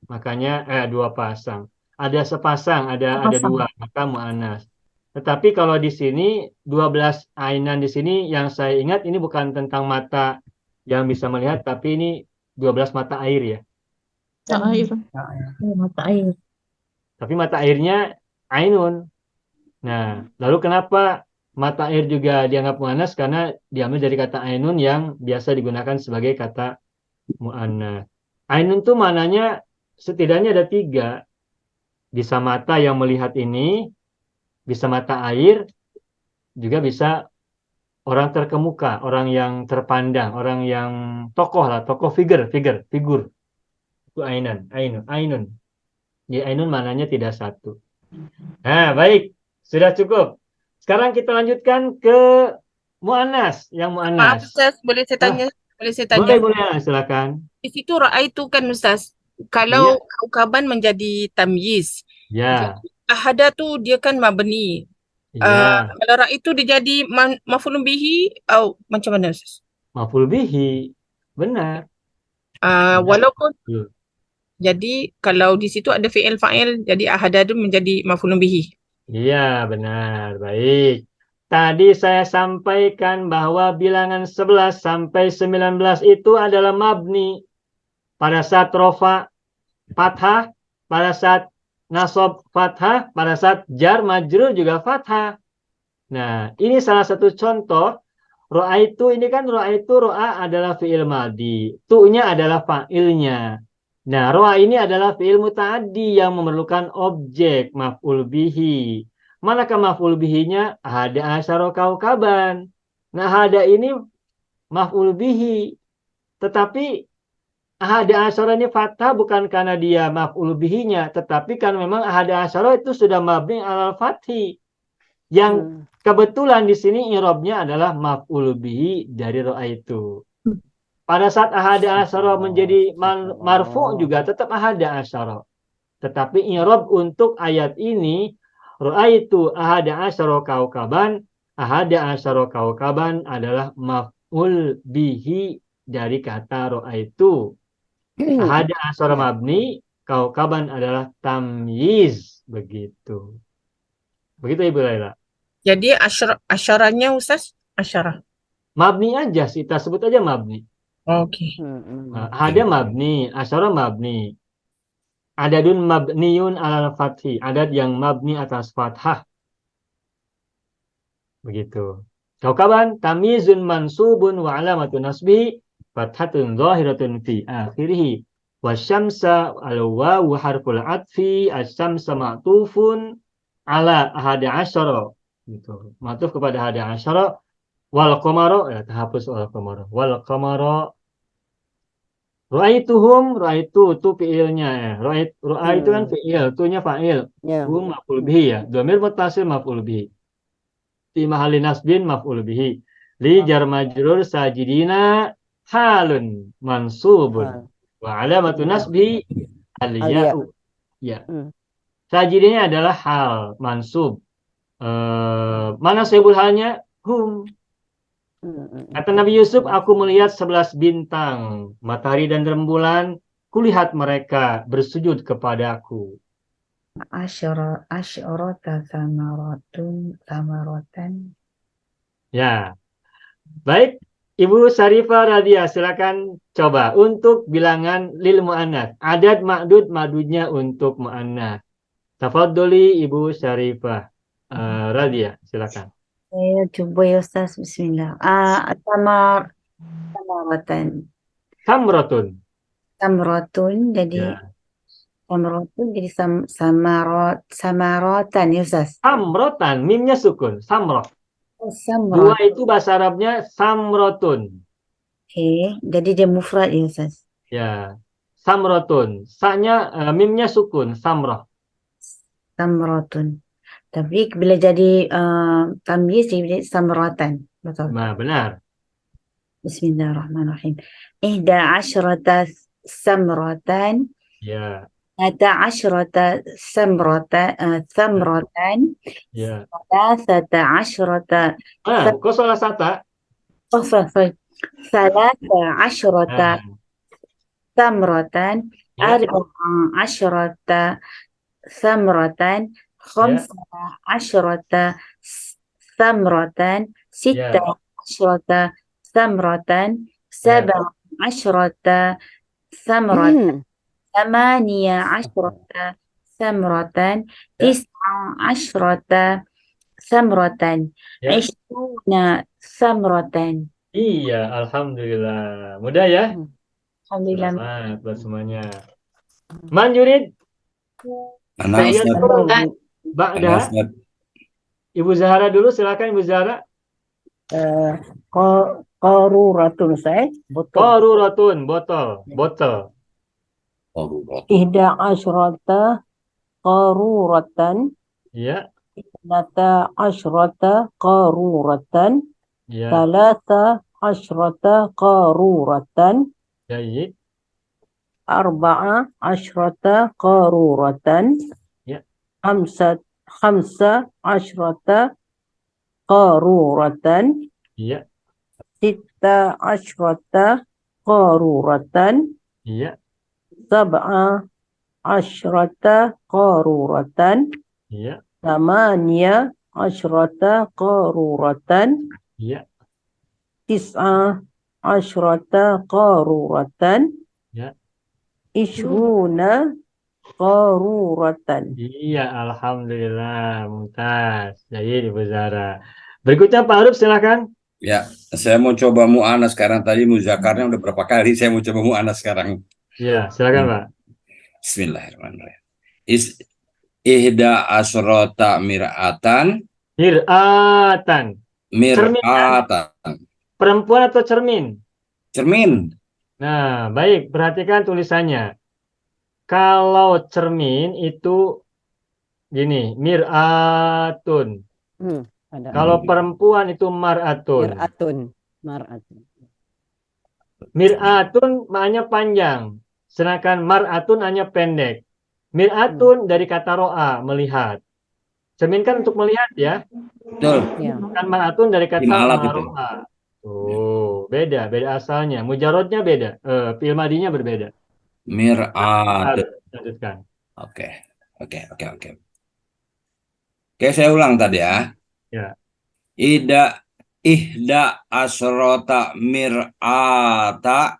Makanya dua pasang. Ada sepasang, ada dua, maka mu'annas. Tetapi kalau di sini 12 ainan di sini yang saya ingat ini bukan tentang mata yang bisa melihat, tapi ini 12 mata air ya. Mata air. Tapi mata airnya ainun. Nah, lalu kenapa mata air juga dianggap mu'annas? Karena diambil dari kata ainun yang biasa digunakan sebagai kata mu'annas. Ainun itu maknanya setidaknya ada 3. Bisa mata yang melihat ini, bisa mata air, juga bisa orang terkemuka, orang yang terpandang, orang yang tokoh lah, tokoh figur. Itu ainun. Jadi ainun maknanya tidak satu. Nah, baik. Sudah cukup. Sekarang kita lanjutkan ke mu'annas, yang mu'annas. Maaf, Ustaz, boleh saya tanya Boleh saya tanya? Boleh, silakan. Di situ ra'aitu kan Ustaz. Kalau kaukaban menjadi tamyiz. Ya, Ahada tu dia kan mabni. ya. Kalau ra'aitu dia jadi maf'ulun bihi atau macam mana Ustaz? Maf'ul bihi. Benar. Walaupun Betul. jadi kalau di situ ada fi'il fa'il jadi ahada tu menjadi maf'ulun bihi. Iya, benar. Baik. Tadi saya sampaikan bahwa bilangan 11 sampai 19 itu adalah mabni. Pada saat rofa fathah, pada saat nasab fathah, pada saat jar majrur juga fathah. Nah, ini salah satu contoh. Ro'aitu ini kan ro'aitu ro'a adalah fi'il madi. Tu-nya adalah fa'ilnya. Nah, ro'a ini adalah fi'il muta'addi yang memerlukan objek maf'ul bihi. Manakah maf'ul bihinya? Hada asyara kaukaban. Nah, hada ini maf'ul bihi. Tetapi hada asyara ini fathah bukan karena dia maf'ul bihinya, tetapi kan memang hada asyara itu sudah mabni alal fathi. Yang kebetulan di sini i'rabnya adalah maf'ul bihi dari ro'a itu. Pada saat ahada asyara menjadi marfu juga tetap ahada asyara. Tetapi i'rab untuk ayat ini ra'aitu ahada asyara kaukaban, ahada asyara kaukaban adalah maf'ul bihi dari kata ra'aitu. Ahada asyara mabni, kaukaban adalah tamyiz, begitu. Begitu Ibu Laila. Jadi asyaranya Ustaz? Asyarah. Mabni aja, kita sebut aja mabni. Oke. Ada mabni, asyara mabni. Adadun mabniun alal fathi, adat yang mabni atas fathah. Begitu. Kaukaban tamyizun mansubun wa alamatun nasbihi fathatun zahiratun fi akhirih. Wasyamsa al-wawu harful atfi, asyamsa ma'tufun ala ahada asyara. Gitu. Ma'tuf kepada ahada asyara. Wal qamara, ya terhapus wal qamara. Wal qamara ra'aituhum, ra'aitu itu fi'ilnya ya. Ra'aitu kan fi'il, tunya fa'il. Hum maf'ul bihi ya. Dhamir muttasil maf'ul bihi. Fi mahalli nasbin maf'ul bihi. Li jar majrur sajidina halun mansubun. Wa alamatu nasbi al-ya'u. Ya. Sajidina adalah hal mansub. Mana sebul halnya? Hum. Kata Nabi Yusuf, aku melihat 11 bintang, matahari dan rembulan, kulihat mereka bersujud kepadaku. Asyarata samaratan. Ya. Baik, Ibu Syarifah Radia, silakan coba untuk bilangan lil mu'annats. Adad ma'dud madudnya untuk mu'annats. Tafadholi Ibu Syarifah Radia, silakan. Saya coba ya Ustaz, bismillah. Samaratan. Samratun jadi samratun jadi samaratan ya Ustaz. Samrotan, mimnya sukun, samrot. Samrot. Dua itu bahasa Arabnya samrotun. Oke, jadi dia mufrad ya Ustaz. Ya, samrotun. Sa-nya mimnya sukun, samroh. Samratun. Tapi bila jadi tamyiz jadi samratan. Betul. Nah, benar. Bismillahirrahmanirrahim. Ihda asyrata samratan. Ya. Ata asyrata samratan. Ya. Salasata asyrata. Kok salah sata? Oh, sorry. Salasa asyrata samratan. Arba'a asyrata samratan. Khamsa asyrata samratan. Sita asyrata samratan. Sab'a asyrata samratan. Thamaniya asyrata samratan. Tis'a asyrata samratan. Ishruna samratan. Iya, alhamdulillah. Mudah ya? Alhamdulillah. Selamat buat semuanya. Manjurid. Ana Ustaz. Ba'da. Ibu Zahra dulu, silakan Ibu Zahra. Qaruratun saya, botol. Qaruratun, botol. Ihda asyrata qaruratan. Ya. Nata asyrata qaruratan. Ya. Thalatha asyrata qaruratan. Jayyid. Arba'a asyrata qaruratan. Ya. Khamsa asyrata qaruratan. Iya. Sitta asyrata qaruratan. Iya. Sab'a asyrata qaruratan. Iya. Thamaniya asyrata qaruratan. Iya. Tis'a asyrata qaruratan. Ya. Ishruna qaruratan. Iya, alhamdulillah, mumtaz. Jadi Ibu Zara. Berikutnya Pak Arif silakan. Ya, saya mau coba mu'anas sekarang. Tadi muzakarnya udah berapa kali, saya mau coba mu'anas sekarang. Iya, silakan Pak. Bismillahirrahmanirrahim. Ihda asrota mir'atan. Mir'atan. Mir'atan. Perempuan atau cermin? Cermin. Nah, baik, perhatikan tulisannya. Kalau cermin itu gini, mir'atun. Kalau perempuan itu mar'atun. Mar'atun. Mir'atun maknanya panjang, sedangkan mar'atun hanya pendek. Mir'atun dari kata ro'a, melihat. Cermin kan untuk melihat ya. Betul. Kan mar'atun dari kata Imalat itu. ro'a. Oh, beda asalnya. Mujarodnya beda, fi'il madinya berbeda. Mir'atun. Lanjutkan. Oke, saya ulang tadi ya. Ya. Ihda asrota mir'atan.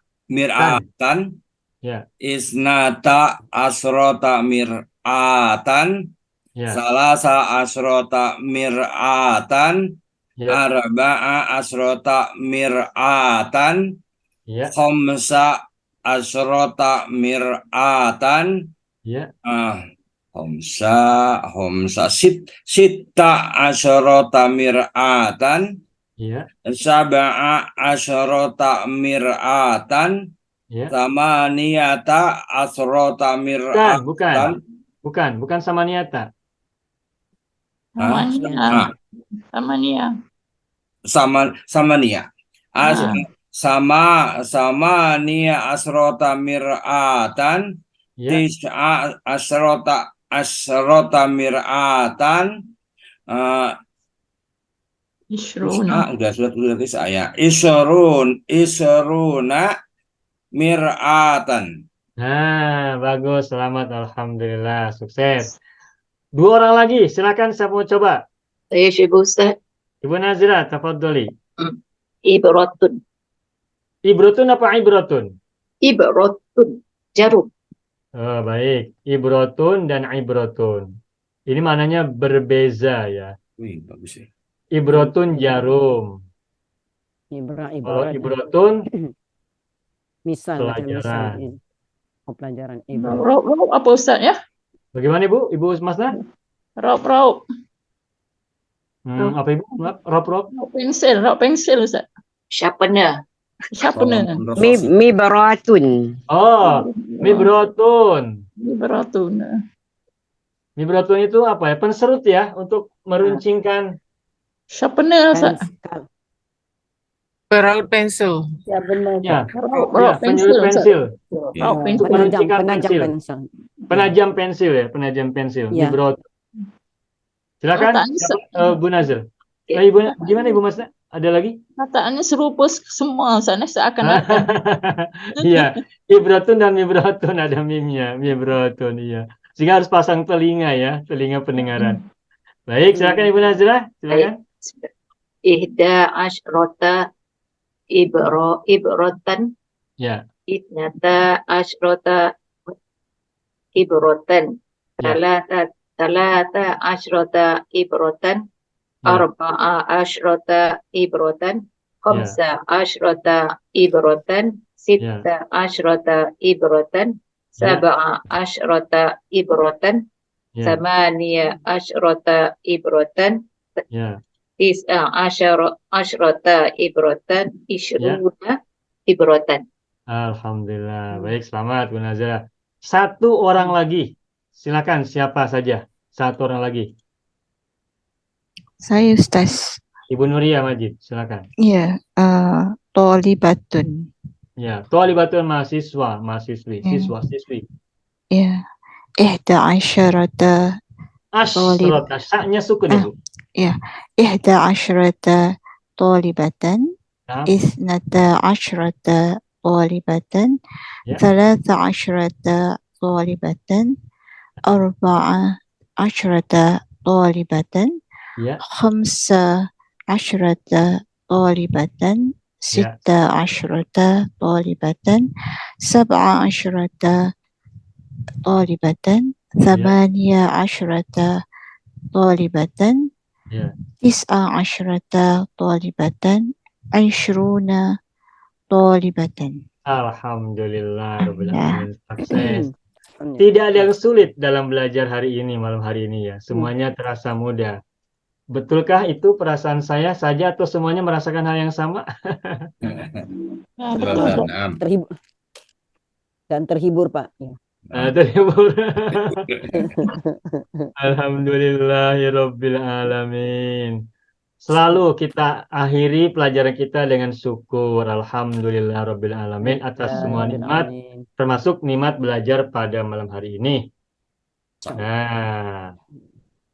Ya. Isnata asrota mir'atan. Ya. Salasa asrota mir'atan. Ya. Arba'a asrota mir'atan. Ya. Khamsa asrota mir'atan. Ya. Homsa sitta asyrota mir'atan. Ya. Sab'a asyrota mir'atan. Ya. Thamaniyata asyrota mir'atan. Bukan sama niata. Samania. Samania. Samania asyrota mir'atan. Tis'a asyrota mir'atan. Ishruna. Sudah tis'a ya. Isruna mir'atan. Nah, bagus, selamat, alhamdulillah, sukses. 2 orang lagi, silakan siapa mau coba? Saya Ibu Ustaz. Ibu Nazira, tafadholi. Ibratun. Ibratun apa ibratun? Ibratun. Jarum. Oh, baik. Ibratun dan ibratun. Ini maknanya berbeza ya. Wih, bagus ya. Ibratun jarum. Kalau ibratun misal pelajaran. Pelajaran Raup apa Ustaz ya? Bagaimana Ibu Masna? Raup. Apa Ibu? Raup. Raup pensil Ustaz. Sharpener. Mibratun. Oh, mibratun. Mibratun. Mibratun itu apa ya? Penserut ya untuk meruncingkan. Sharpener Ustaz. Peraut pensil. Ya benar. Ya, Raup penyulut pensil. Raup pensil. Penajam pensil ya, penajam pensil. Ya. Mibratun. Silakan, Bu Nazir. Gimana Ibu Masna? Ada lagi? Kataannya serupa semua sana seakan-akan. Iya, ibratun dan mibratun ada mimnya, mibratun iya. Sehingga harus pasang telinga ya, telinga pendengaran. Baik, silakan Ibu Nazira, silakan. Ihda asyrota ibratan. Ya. Itnata asyrota ibratan. Talata asyrota ibratan. Arba'a asyrota ibratan. Khamsa asyrota ibratan. Sitta asyrota ibratan. Sab'a asyrota ibratan. Thamaniya asyrota ibratan. Tis'a asyrota ibratan. Ishruna ibratan. Alhamdulillah. Baik, selamat Bu Nazira. 1 orang lagi. Silakan siapa saja. 1 orang lagi. Saya Ustaz. Ibu Nuria Majid, silakan. Iya, Tolibatun. Ya, thalibatun mahasiswa, mahasiswi, siswa, siswi. Ya. Ihda asyarata Asyrata, saknya sukun Ibu. ya. Ihda asyarata talibatan. Nah, Isnata asyarata talibatan. ya, Thalatha asyarata talibatan. Arba'a asyarata talibatan. ya, Khamsa asyarata talibatan. ya, Sitta asyarata talibatan. Sab'a asyarata talibatan. ya, Thamaniya asyarata talibatan. ya. Tis'a asyarata talibatan. Ashruna talibatan. Alhamdulillah, Rabbil Ya. Alamin, sukses. Tidak ada yang sulit dalam belajar hari ini, malam hari ini ya. Semuanya terasa mudah. Betulkah itu perasaan saya saja atau semuanya merasakan hal yang sama? betul. Terhibur. Dan terhibur, Pak. Ya. Terhibur. Alhamdulillahirabbil alamin. Selalu kita akhiri pelajaran kita dengan syukur. Alhamdulillahirabbil alamin atas semua nikmat, termasuk nikmat belajar pada malam hari ini. Nah,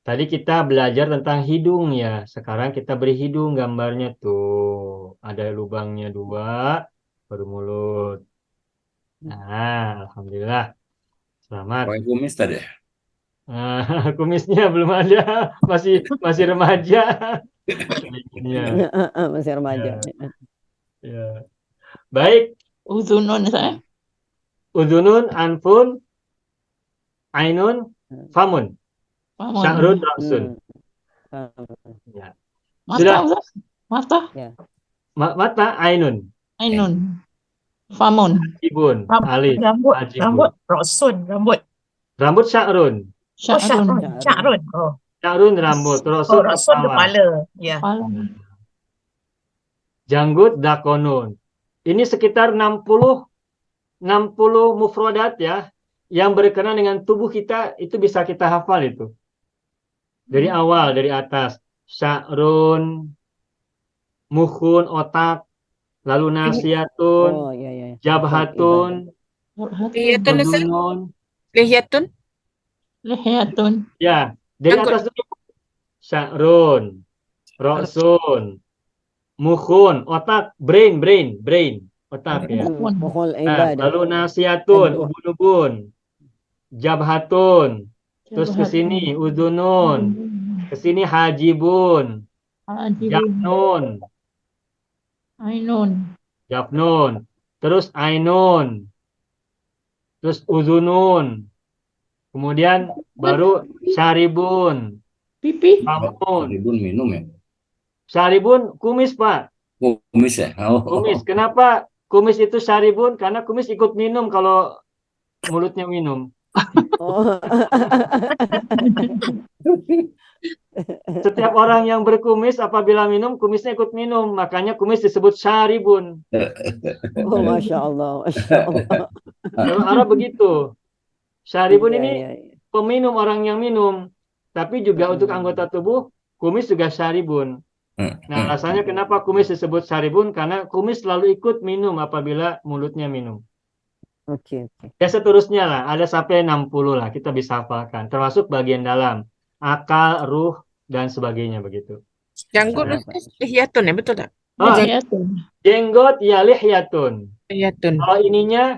tadi kita belajar tentang hidung ya. Sekarang kita beri hidung gambarnya tuh. Ada lubangnya 2, baru mulut. Nah, alhamdulillah. Selamat. Pakai kumis tadi. Kumisnya belum ada, masih remaja. Ya. Masih remaja. Ya. Baik. Udhunun saya. Udhunun, anfun, ainun, famun. Famun. Sya'run, ra'sun. Ya. Mata, Ustaz. Mata. Ya. Mata, ainun. Ainun. Famun. Ibun, alif, Rambut, ajibun. rambut, rosun, rambut. Rambut sya'run. Oh, sya'run, sya'run. Oh, Sya'run rambut, oh, rosun rosun kepala. kepala. Ya. Janggut, dakonun. Ini sekitar 60 mufradat ya, yang berkenaan dengan tubuh kita, itu bisa kita hafal itu. Dari awal, dari atas. Sya'run, mukhun, otak, lalu nasiatun, Oh, iya, iya. jabhatun, Lihiyatun. Lihiyatun. ya, dari atas dulu. Sya'run, ra'sun, mukhun, otak, brain, otak ya. Mukhul Nah, ibadah. lalu nasiatun, ubun-ubun, jabhatun, terus ke sini udunun, ke sini hajibun, jafnun, jafnun, terus ainun, terus udunun, kemudian baru syaribun, pipi, famun. Syaribun minum ya. Syaribun kumis Pak. Kumis ya. Oh. Kumis. Kenapa kumis itu syaribun? Karena kumis ikut minum kalau mulutnya minum. Oh. Setiap orang yang berkumis apabila minum, kumisnya ikut minum. Makanya kumis disebut syaribun. Oh, Masya Allah. Masya Allah. Dalam Arab begitu. Syaribun Iya, ini iya, iya. peminum, orang yang minum. Tapi juga untuk anggota tubuh, kumis juga syaribun. Nah, alasannya kenapa kumis disebut syaribun? Karena kumis selalu ikut minum apabila mulutnya minum. Oke. Ya seterusnya lah, ada sampai 60 lah, kita bisa hafalkan. Termasuk bagian dalam, akal, ruh, dan sebagainya begitu. Janggut lihiyatun ya, betul tak? Jenggot ya lihyatun. Lihiyatun.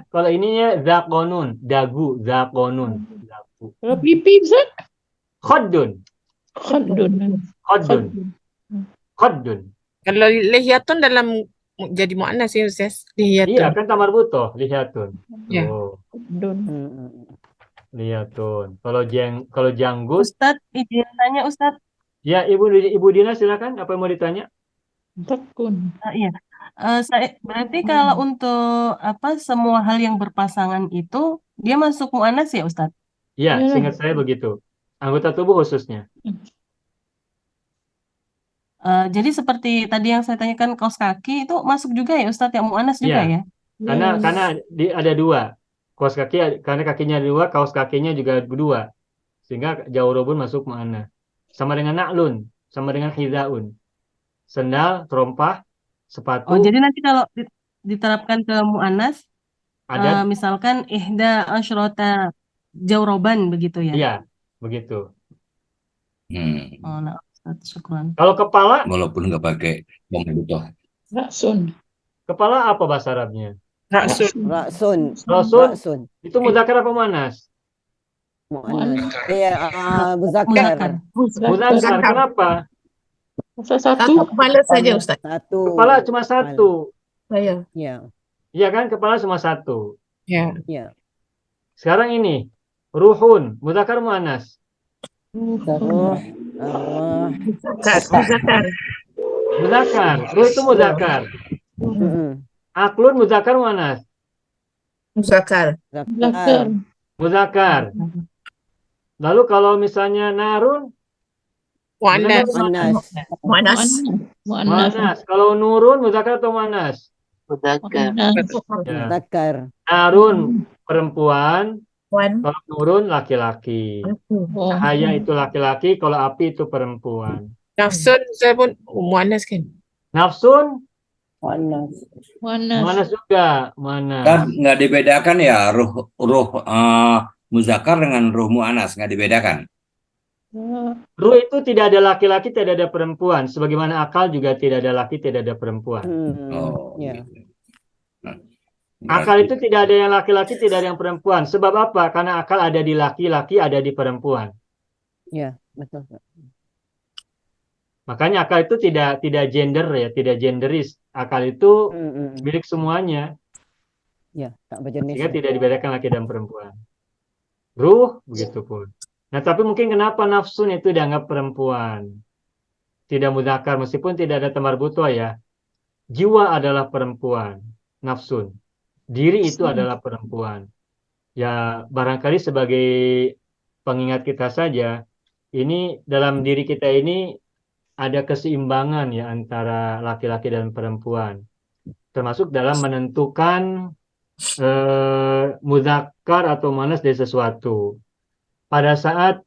Kalau ininya zakonun, dagu, zakonun. Kalau pipi Ustaz? Khaddun. Kalau lihiyatun dalam jadi muannas ya Ustaz. Lihiyatun. Iya, kan tamar butoh, lihyatun. Ya. Oh. Lihatun. Kalau janggut. Ustadz, izin tanya Ustadz. Ya, Ibu Dina silakan. Apa yang mau ditanya? Tekun. Iya. Berarti kalau untuk semua hal yang berpasangan itu dia masuk muannas ya Ustadz? Iya, seingat saya begitu. Anggota tubuh khususnya. Jadi seperti tadi yang saya tanyakan kaos kaki itu masuk juga ya Ustadz, yang muannas juga Iya. ya? Karena ada 2. Kaos kaki, karena kakinya 2, kaos kakinya juga 2. Sehingga jawrobun masuk mu'annas. Sama dengan na'lun, sama dengan hizaun. Sendal, terompah, sepatu Oh, jadi nanti kalau diterapkan ke mu'annas, ada misalkan ihda asyrota jawroban begitu ya? iya, begitu. Oh, nah, Ustaz, syukran. Kalau kepala, Walaupun nggak pakai komputer. Ra'sun. kepala apa bahasa Arabnya? Ra'sun. Ra'sun. Rasul, Ra'sun. itu mudzakkar apa muannas? Mu'annas. Muzakkar. Mudzakkar, kenapa? Satu kepala saja Ustaz. Satu. Kepala cuma satu. Saya. Ya. Iya kan, kepala cuma satu. Ya. Ya. Sekarang ini, ruhun, mudzakkar muannas. Ruh. Allah. Muzakkar. Mudzakkar, ruh itu mudzakkar. Aklun mudzakkar muannas. Muzakkar. Zakkar. Mudzakkar. Lalu kalau misalnya narun, Mu'annas. Mu'annas. muannas. Kalau nurun mudzakkar atau muannas? Mudzakkar. Ya. Zakkar. Narun perempuan, Wan. kalau nurun laki-laki. Cahaya itu laki-laki, kalau api itu perempuan. Nafsun saya pun mu'annas kan? Nafsun, Mu'annas. muannas juga, mana? Kan nggak dibedakan ya ruh muzakkar dengan ruh mu'annas, nggak dibedakan. Ruh itu tidak ada laki-laki, tidak ada perempuan. Sebagaimana akal juga tidak ada laki, tidak ada perempuan. Oh, Ya. gitu. Akal itu tidak ada yang laki-laki, tidak ada yang perempuan. Sebab apa? Karena akal ada di laki-laki, ada di perempuan. Ya, betul. Makanya akal itu tidak gender ya, tidak genderis. Akal itu milik semuanya. Ya, tak berjenis. Sehingga tidak dibedakan laki dan perempuan. Ruh, begitu pun. Nah, tapi mungkin kenapa nafsun itu dianggap perempuan? Tidak mudzakkar, meskipun tidak ada tamar butuh ya. Jiwa adalah perempuan, nafsun. Diri itu adalah perempuan. Ya, barangkali sebagai pengingat kita saja, ini dalam diri kita ini ada keseimbangan ya antara laki-laki dan perempuan. Termasuk dalam menentukan mudzakkar atau muannas dari sesuatu. Pada saat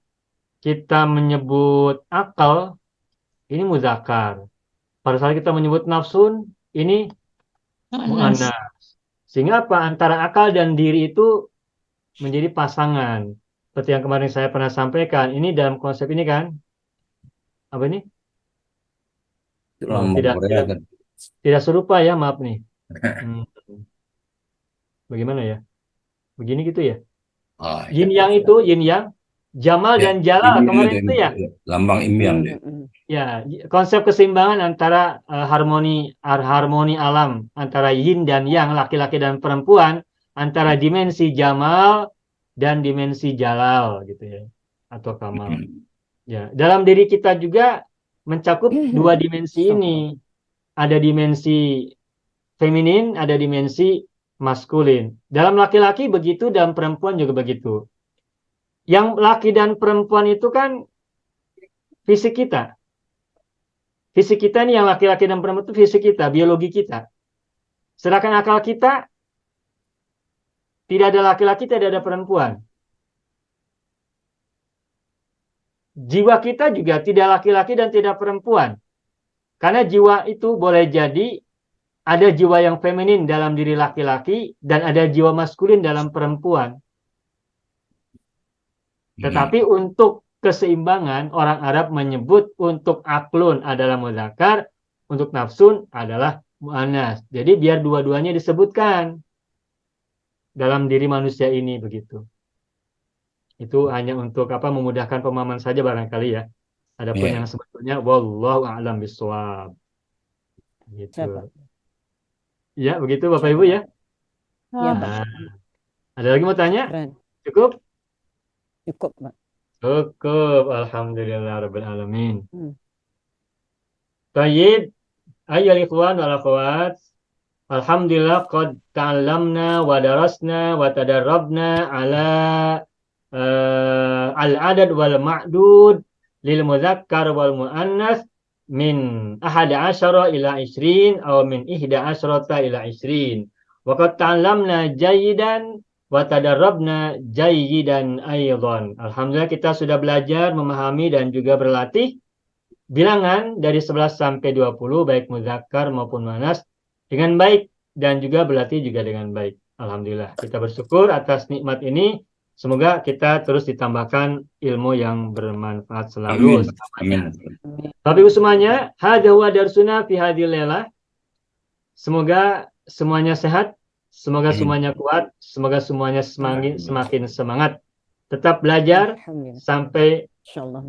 kita menyebut akal, ini mudzakkar. Pada saat kita menyebut nafsun, ini muannas. Sehingga apa? Antara akal dan diri itu menjadi pasangan. Seperti yang kemarin saya pernah sampaikan, ini dalam konsep ini kan, apa ini? Tidak serupa ya, maaf nih. Bagaimana ya? Begini gitu ya? Yin yang itu, yin yang, Jamal dan Jalal kemarin itu ya. Lambang imyang deh. Ya, konsep keseimbangan antara harmoni alam antara yin dan yang, laki-laki dan perempuan, antara dimensi Jamal dan dimensi Jalal gitu ya, atau Kamal. Ya, dalam diri kita juga mencakup dua dimensi ini. Ada dimensi feminin, ada dimensi maskulin. Dalam laki-laki begitu, dalam perempuan juga begitu. Yang laki dan perempuan itu kan fisik kita. Fisik kita ini yang laki-laki dan perempuan itu fisik kita, biologi kita. Sedangkan akal kita tidak ada laki-laki, tidak ada perempuan. Jiwa kita juga tidak laki-laki dan tidak perempuan. Karena jiwa itu boleh jadi ada jiwa yang feminin dalam diri laki-laki dan ada jiwa maskulin dalam perempuan. Tetapi untuk keseimbangan, orang Arab menyebut untuk aklun adalah mudzakkar, untuk nafsun adalah muannas. Jadi biar dua-duanya disebutkan dalam diri manusia ini begitu. Itu hanya untuk memudahkan pemahaman saja barangkali ya. Adapun yang sebetulnya wallahu a'lam bishawab. Gitu. Ya, begitu Bapak Ibu ya. Nah, ada lagi mau tanya? Cukup? Cukup, Pak. Cukup, alhamdulillah rabbil alamin. Tayyib, ayyuhal ikhwan wal akhwat, alhamdulillah qad ta'allamna wa darasna wa tadarrabna ala al-adad wal ma'dud lil mudzakkar wal muannas min 11 ila 20 atau min 11 ila 20. Wa qad ta'allamna jayidan wa tadarrabna jayyidan aidan. Alhamdulillah kita sudah belajar, memahami dan juga berlatih bilangan dari 11 sampai 20 baik muzakkar maupun muannas dengan baik dan juga berlatih juga dengan baik. Alhamdulillah, kita bersyukur atas nikmat ini. Semoga kita terus ditambahkan ilmu yang bermanfaat selalu. Amin. Bapak Ibu semuanya, hadza huwa darsuna fi hadhil lailah. Semoga semuanya sehat, semoga semuanya kuat, semoga semuanya semakin semangat. Tetap belajar sampai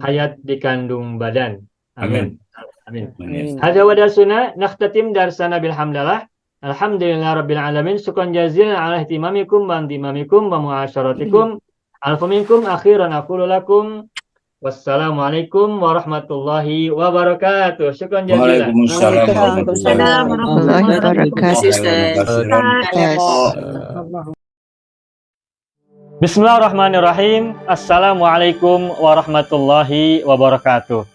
hayat dikandung badan. Amin. Amin. Hadza huwa darsuna, nakhtatim darsana bilhamdalillah. Alhamdulillah Rabbil Alamin. Syukran jazilan ala ihtimamikum wa intimamikum wa muasyaratikum. Alfa minkum akhiran aqulu lakum. Wassalamualaikum warahmatullahi wabarakatuh. Syukran jazilan. Waalaikumsalam warahmatullahi wabarakatuh. Bismillahirrahmanirrahim. Assalamualaikum warahmatullahi wabarakatuh.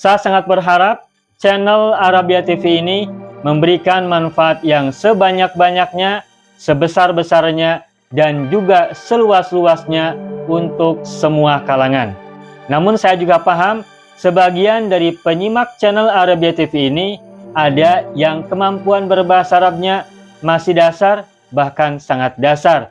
Saya sangat berharap channel Arabia TV ini memberikan manfaat yang sebanyak-banyaknya, sebesar-besarnya, dan juga seluas-luasnya untuk semua kalangan. Namun saya juga paham, sebagian dari penyimak channel Arabia TV ini ada yang kemampuan berbahasa Arabnya masih dasar, bahkan sangat dasar.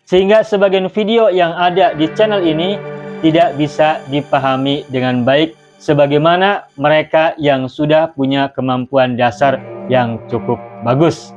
Sehingga sebagian video yang ada di channel ini tidak bisa dipahami dengan baik, sebagaimana mereka yang sudah punya kemampuan dasar yang cukup bagus.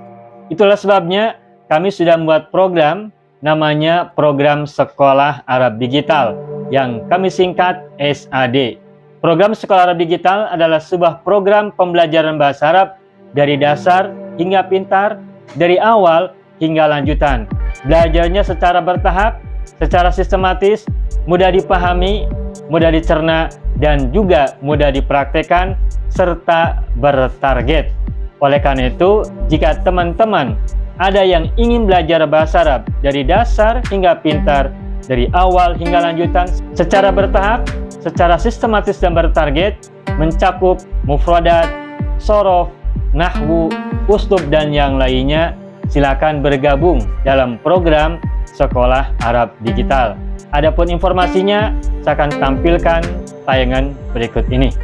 Itulah sebabnya kami sudah membuat program namanya Program Sekolah Arab Digital yang kami singkat SAD. Program Sekolah Arab Digital adalah sebuah program pembelajaran bahasa Arab dari dasar hingga pintar, dari awal hingga lanjutan. Belajarnya secara bertahap, secara sistematis, mudah dipahami, mudah dicerna, dan juga mudah dipraktekkan serta bertarget. Oleh karena itu, jika teman-teman ada yang ingin belajar bahasa Arab dari dasar hingga pintar, dari awal hingga lanjutan, secara bertahap, secara sistematis dan bertarget, mencakup mufradat, sorof, nahwu, uslub, dan yang lainnya, silakan bergabung dalam program Sekolah Arab Digital. Adapun informasinya, saya akan tampilkan tayangan berikut ini.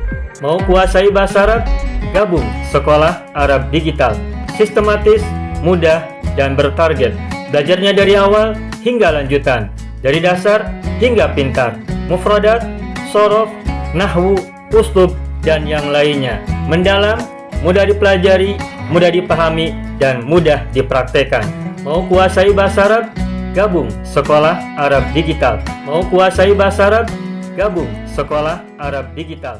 Mau kuasai bahasa Arab? Gabung Sekolah Arab Digital. Sistematis, mudah, dan bertarget. Belajarnya dari awal hingga lanjutan. Dari dasar hingga pintar. Mufradat, sorof, nahwu, uslub, dan yang lainnya. Mendalam, mudah dipelajari, mudah dipahami, dan mudah dipraktekkan. Mau kuasai bahasa Arab? Gabung Sekolah Arab Digital. Mau kuasai bahasa Arab? Gabung Sekolah Arab Digital.